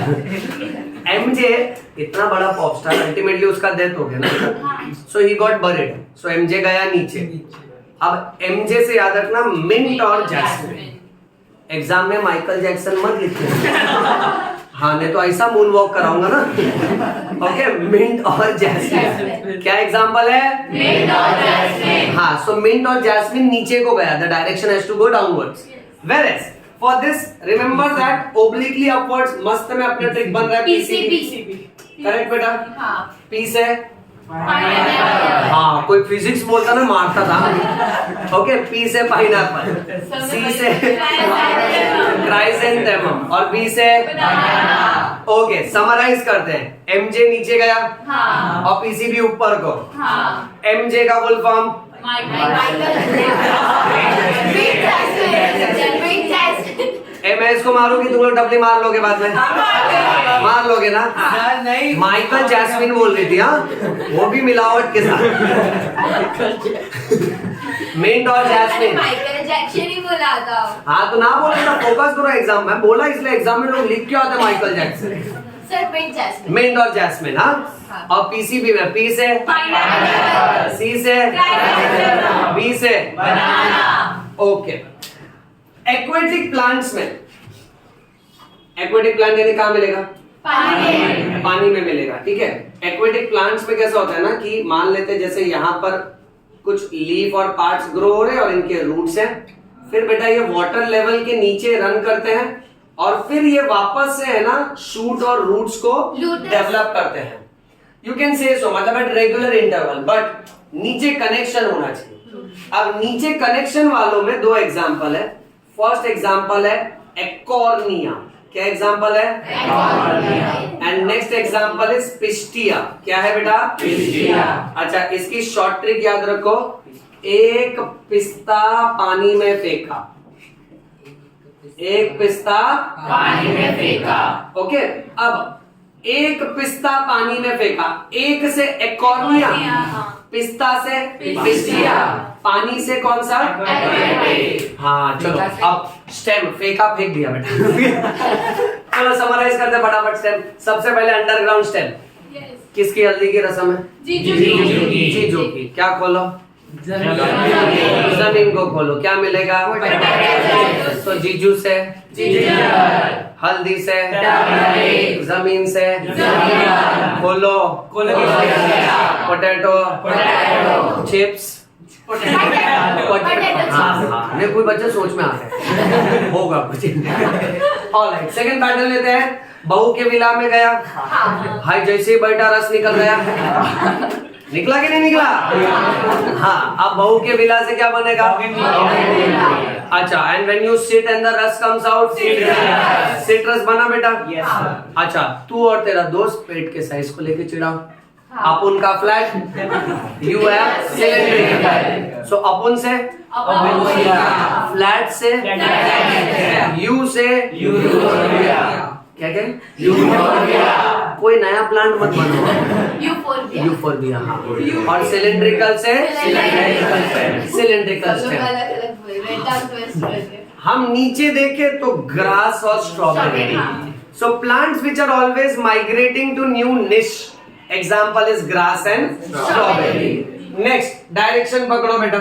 एमजे इतना बड़ा पॉप स्टार, अल्टीमेटली उसका डेथ हो गया ना, so he got buried, so MJ गया नीचे। अब एमजे से याद रखना मिंट और जैस्मिन। एग्जाम में माइकल जैक्सन मत लिखना, हाँ नहीं तो ऐसा मून वॉक कराऊंगा ना। ओके, मिंट और जैस्मिन। क्या एग्जांपल है? मिंट और जैस्मिन। हाँ, सो मिंट और जैस्मिन नीचे को गया, the direction has to go downwards. Whereas for this remember that obliquely upwards मस्त में अपना ट्रिक बन रहा है पीसीबी। करेक्ट बेटा? हाँ पी से हाँ, कोई फिजिक्स बोलता ना मारता था। ओके, पी से पाइनएप्पल, सी से क्राइसेंथेमम और बी से ओके। समराइज करते हैं, एमजे नीचे गया और पीसीबी ऊपर को। एमजे का फुल फॉर्म एमएस को मारूंगी, तुम लोग डबली मार लोगे बाद में, मार लोगे ना? नहीं, माइकल जैस्मिन बोल रही थी, हाँ वो भी मिलावट के साथ। मिंट और जैस्मिन। माइकल जैक्सन ही बोला था। हाँ तो ना बोले ना, फोकस करो एग्जाम में। बोला इसलिए एग्जाम में लोग लिख के आते हैं Michael Jackson. Sir mint jasmine. Mint और जैस्मिन, हाँ। और पीसीबी में पी से सी से बी से ओके। एक्वेटिक प्लांट्स में, एक्वेटिक प्लांट यानी कहाँ मिलेगा? पानी में मिलेगा, ठीक है। एक्वेटिक प्लांट्स में कैसा होता है ना कि मान लेते हैं जैसे यहाँ पर कुछ लीफ और पार्ट्स ग्रो हो रहे हैं और इनके रूट्स हैं, फिर बेटा ये वाटर लेवल के नीचे रन करते हैं और फिर ये वापस से है ना शूट और रूट्स को डेवलप करते हैं। यू कैन से सो, मतलब एट रेगुलर इंटरवल, बट नीचे कनेक्शन होना चाहिए। अब नीचे कनेक्शन वालों में दो एग्जांपल है। फर्स्ट एग्जांपल है एकॉर्निया। क्या एग्जांपल है? And next example is pistia. क्या है बेटा? पिस्टिया। अच्छा, इसकी शॉर्ट ट्रिक याद रखो। एक पिस्ता पानी में फेंका, एक पिस्ता पानी में फेंका। ओके, अब एक पिस्ता पानी में फेंका, एक से एकॉर्निया, पिस्ता से पिस्टिया, पानी से कौन सा? हाँ चलो, अब स्टेम फेंका, फेंक दिया बेटा। चलो समराइज करते हैं फटाफट स्टेम। सबसे पहले अंडरग्राउंड स्टेम किसकी? हल्दी की रस्म है जीजू की। क्या खोलो? जमीन को खोलो। क्या मिलेगा? तो जीजू से हल्दी से जमीन से खोलो पोटैटो चिप्स। नहीं, कोई बच्चे सोच में आ गए होगा कुछ। ऑलराइट, सेकंड पैटर्न लेते हैं। बहू के विला में गया, हाय जैसे ही बैठा रस निकल गया। निकला कि नहीं निकला? हाँ, अब बहू के विला से क्या बनेगा? अच्छा, and when you sit and the रस कम्स आउट, सिट्रस बना बेटा। अच्छा, तू और तेरा दोस्त पेट के साइज को लेके चिढ़ाओ। अपुन का फ्लैट, यू है सिलेंड्रिकल। सो अपुन से फ्लैट से यू से क्या कोई नया प्लांट मत बनाओ। यूफोर्बिया। हाँ, और सिलेंड्रिकल से सिलेंड्रिकल से हम नीचे देखें तो ग्रास और strawberry. So plants which are always migrating to new niche, example is grass and strawberry. Next direction पकड़ो बेटा,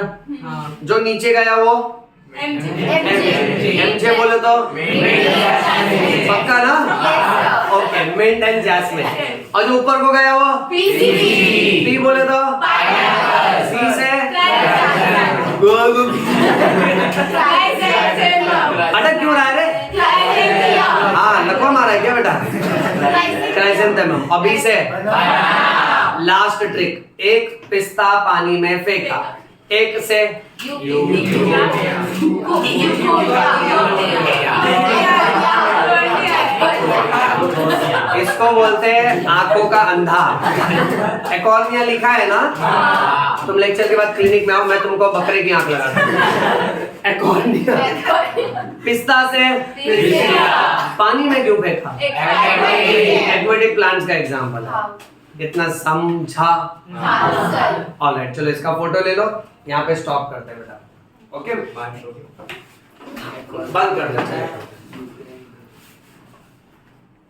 जो नीचे गया वो एमजे बोले तो पक्का ना? Okay, mint and jasmine. और जो ऊपर को गया वो पी बोले तो सी से अटक क्यों रहा है रे? हाँ, लकवा मारा है क्या बेटा? क्राइसेंथेमम। और बी से लास्ट ट्रिक, एक पिस्ता पानी में फेंका, एक से इसको बोलते हैं आंखों का अंधा। एकॉर्निया लिखा है ना? तुम लेक्चर के बाद क्लिनिक में आओ, मैं तुमको बकरे की आंख लगा दूं। एकॉर्निया। पिस्ता से पानी में क्यों फेंका? एक्वेटिक प्लांट्स का एग्जांपल है। इतना समझा? ऑलराइट, चलो इसका फोटो ले लो। यहाँ पे स्टॉप करते हैं बेटा। ओके, बंद कर दो।